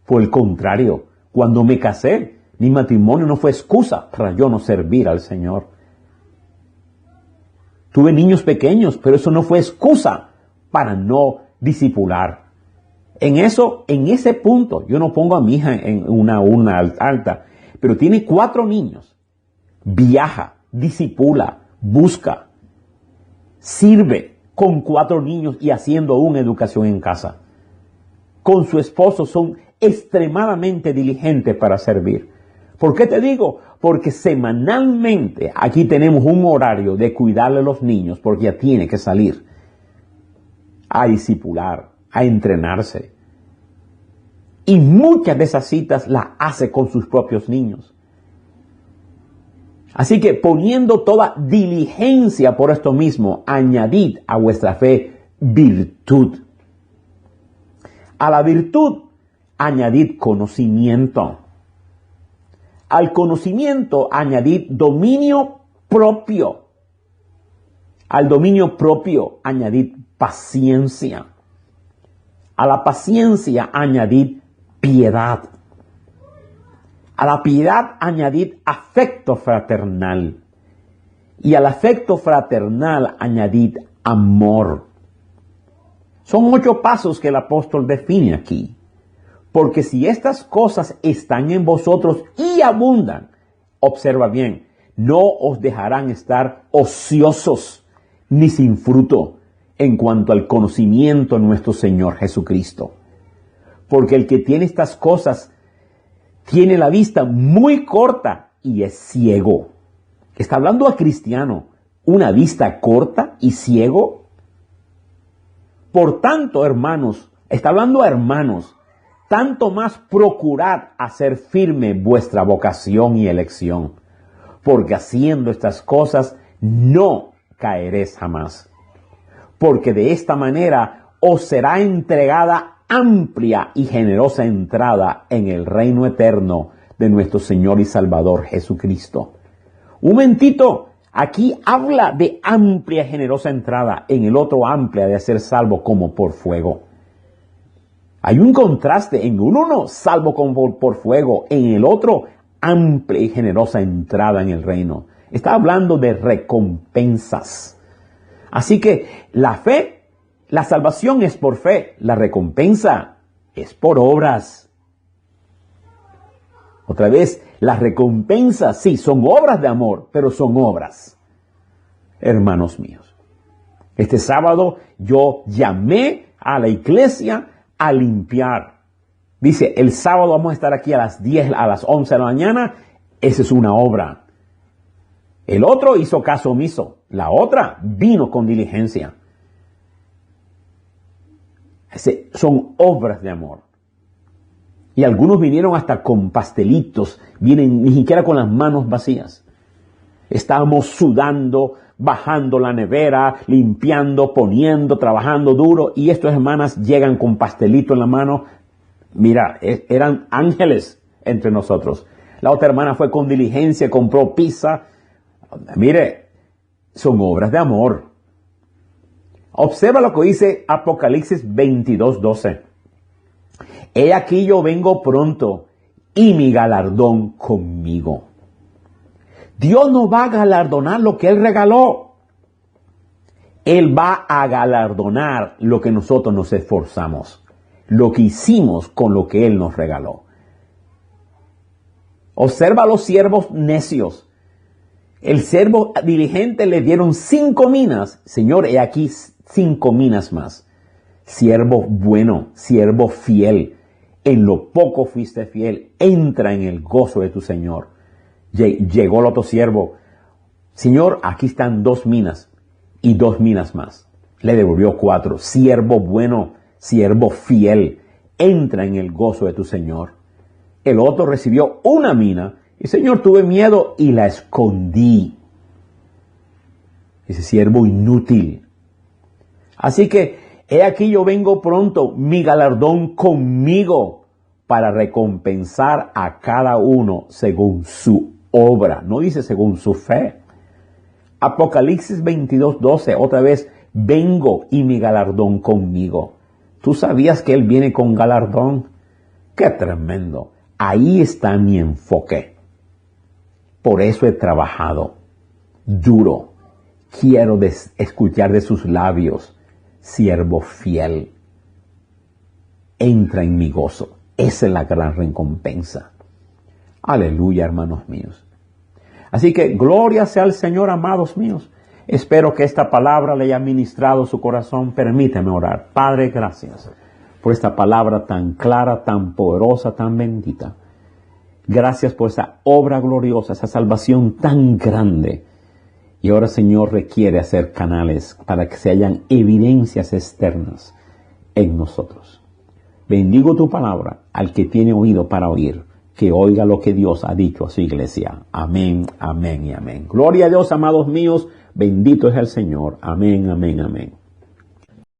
Por el contrario, cuando me casé, mi matrimonio no fue excusa para yo no servir al Señor. Tuve niños pequeños, pero eso no fue excusa para no discipular. En ese punto, yo no pongo a mi hija en una alta, pero tiene 4 niños. Viaja, discipula, busca, sirve con 4 niños y haciendo una educación en casa. Con su esposo son extremadamente diligentes para servir. ¿Por qué te digo? Porque semanalmente aquí tenemos un horario de cuidarle a los niños porque ya tiene que salir a discipular, a entrenarse. Y muchas de esas citas las hace con sus propios niños. Así que poniendo toda diligencia por esto mismo, añadid a vuestra fe virtud. A la virtud, añadid conocimiento. Al conocimiento, añadid dominio propio. Al dominio propio, añadid paciencia. A la paciencia, añadid piedad. A la piedad, añadid afecto fraternal. Y al afecto fraternal, añadid amor. Son 8 pasos que el apóstol define aquí. Porque si estas cosas están en vosotros y abundan, observa bien, no os dejarán estar ociosos ni sin fruto en cuanto al conocimiento de nuestro Señor Jesucristo. Porque el que tiene estas cosas tiene la vista muy corta y es ciego. Está hablando a cristiano, una vista corta y ciego. Por tanto, hermanos, está hablando a hermanos, tanto más procurad hacer firme vuestra vocación y elección, porque haciendo estas cosas no caeréis jamás. Porque de esta manera os será entregada amplia y generosa entrada en el reino eterno de nuestro Señor y Salvador Jesucristo. Un momentito, aquí habla de amplia y generosa entrada, en el otro amplia de ser salvo como por fuego. Hay un contraste, en uno salvo como por fuego, en el otro amplia y generosa entrada en el reino. Está hablando de recompensas. Así que la fe, la salvación es por fe, la recompensa es por obras. Otra vez, las recompensas sí son obras de amor, pero son obras. Hermanos míos, este sábado yo llamé a la iglesia a limpiar. Dice, el sábado vamos a estar aquí a las 10, a las 11 de la mañana. Esa es una obra. El otro hizo caso omiso. La otra vino con diligencia. Son obras de amor. Y algunos vinieron hasta con pastelitos. Vienen ni siquiera con las manos vacías. Estábamos sudando, bajando la nevera, limpiando, poniendo, trabajando duro. Y estas hermanas llegan con pastelito en la mano. Mira, eran ángeles entre nosotros. La otra hermana fue con diligencia, compró pizza. Mire, son obras de amor. Observa lo que dice Apocalipsis 22:12. He aquí yo vengo pronto y mi galardón conmigo. Dios no va a galardonar lo que Él regaló. Él va a galardonar lo que nosotros nos esforzamos, lo que hicimos con lo que Él nos regaló. Observa a los siervos necios. El siervo diligente le dieron 5 minas. Señor, he aquí 5 minas más. Siervo bueno, siervo fiel. En lo poco fuiste fiel. Entra en el gozo de tu Señor. Llegó el otro siervo. Señor, aquí están 2 minas. Y 2 minas más. Le devolvió 4. Siervo bueno, siervo fiel. Entra en el gozo de tu Señor. El otro recibió 1 mina. Y Señor, tuve miedo y la escondí. Ese siervo inútil. Así que, he aquí yo vengo pronto, mi galardón conmigo, para recompensar a cada uno según su obra. No dice según su fe. Apocalipsis 22:12, otra vez, vengo y mi galardón conmigo. ¿Tú sabías que Él viene con galardón? ¡Qué tremendo! Ahí está mi enfoque. Por eso he trabajado duro. Quiero escuchar de sus labios, siervo fiel. Entra en mi gozo. Esa es la gran recompensa. Aleluya, hermanos míos. Así que gloria sea al Señor, amados míos. Espero que esta palabra le haya ministrado su corazón. Permíteme orar. Padre, gracias por esta palabra tan clara, tan poderosa, tan bendita. Gracias por esa obra gloriosa, esa salvación tan grande. Y ahora, Señor, requiere hacer canales para que se hayan evidencias externas en nosotros. Bendigo tu palabra al que tiene oído para oír, que oiga lo que Dios ha dicho a su iglesia. Amén, amén y amén. Gloria a Dios, amados míos. Bendito es el Señor. Amén, amén, amén.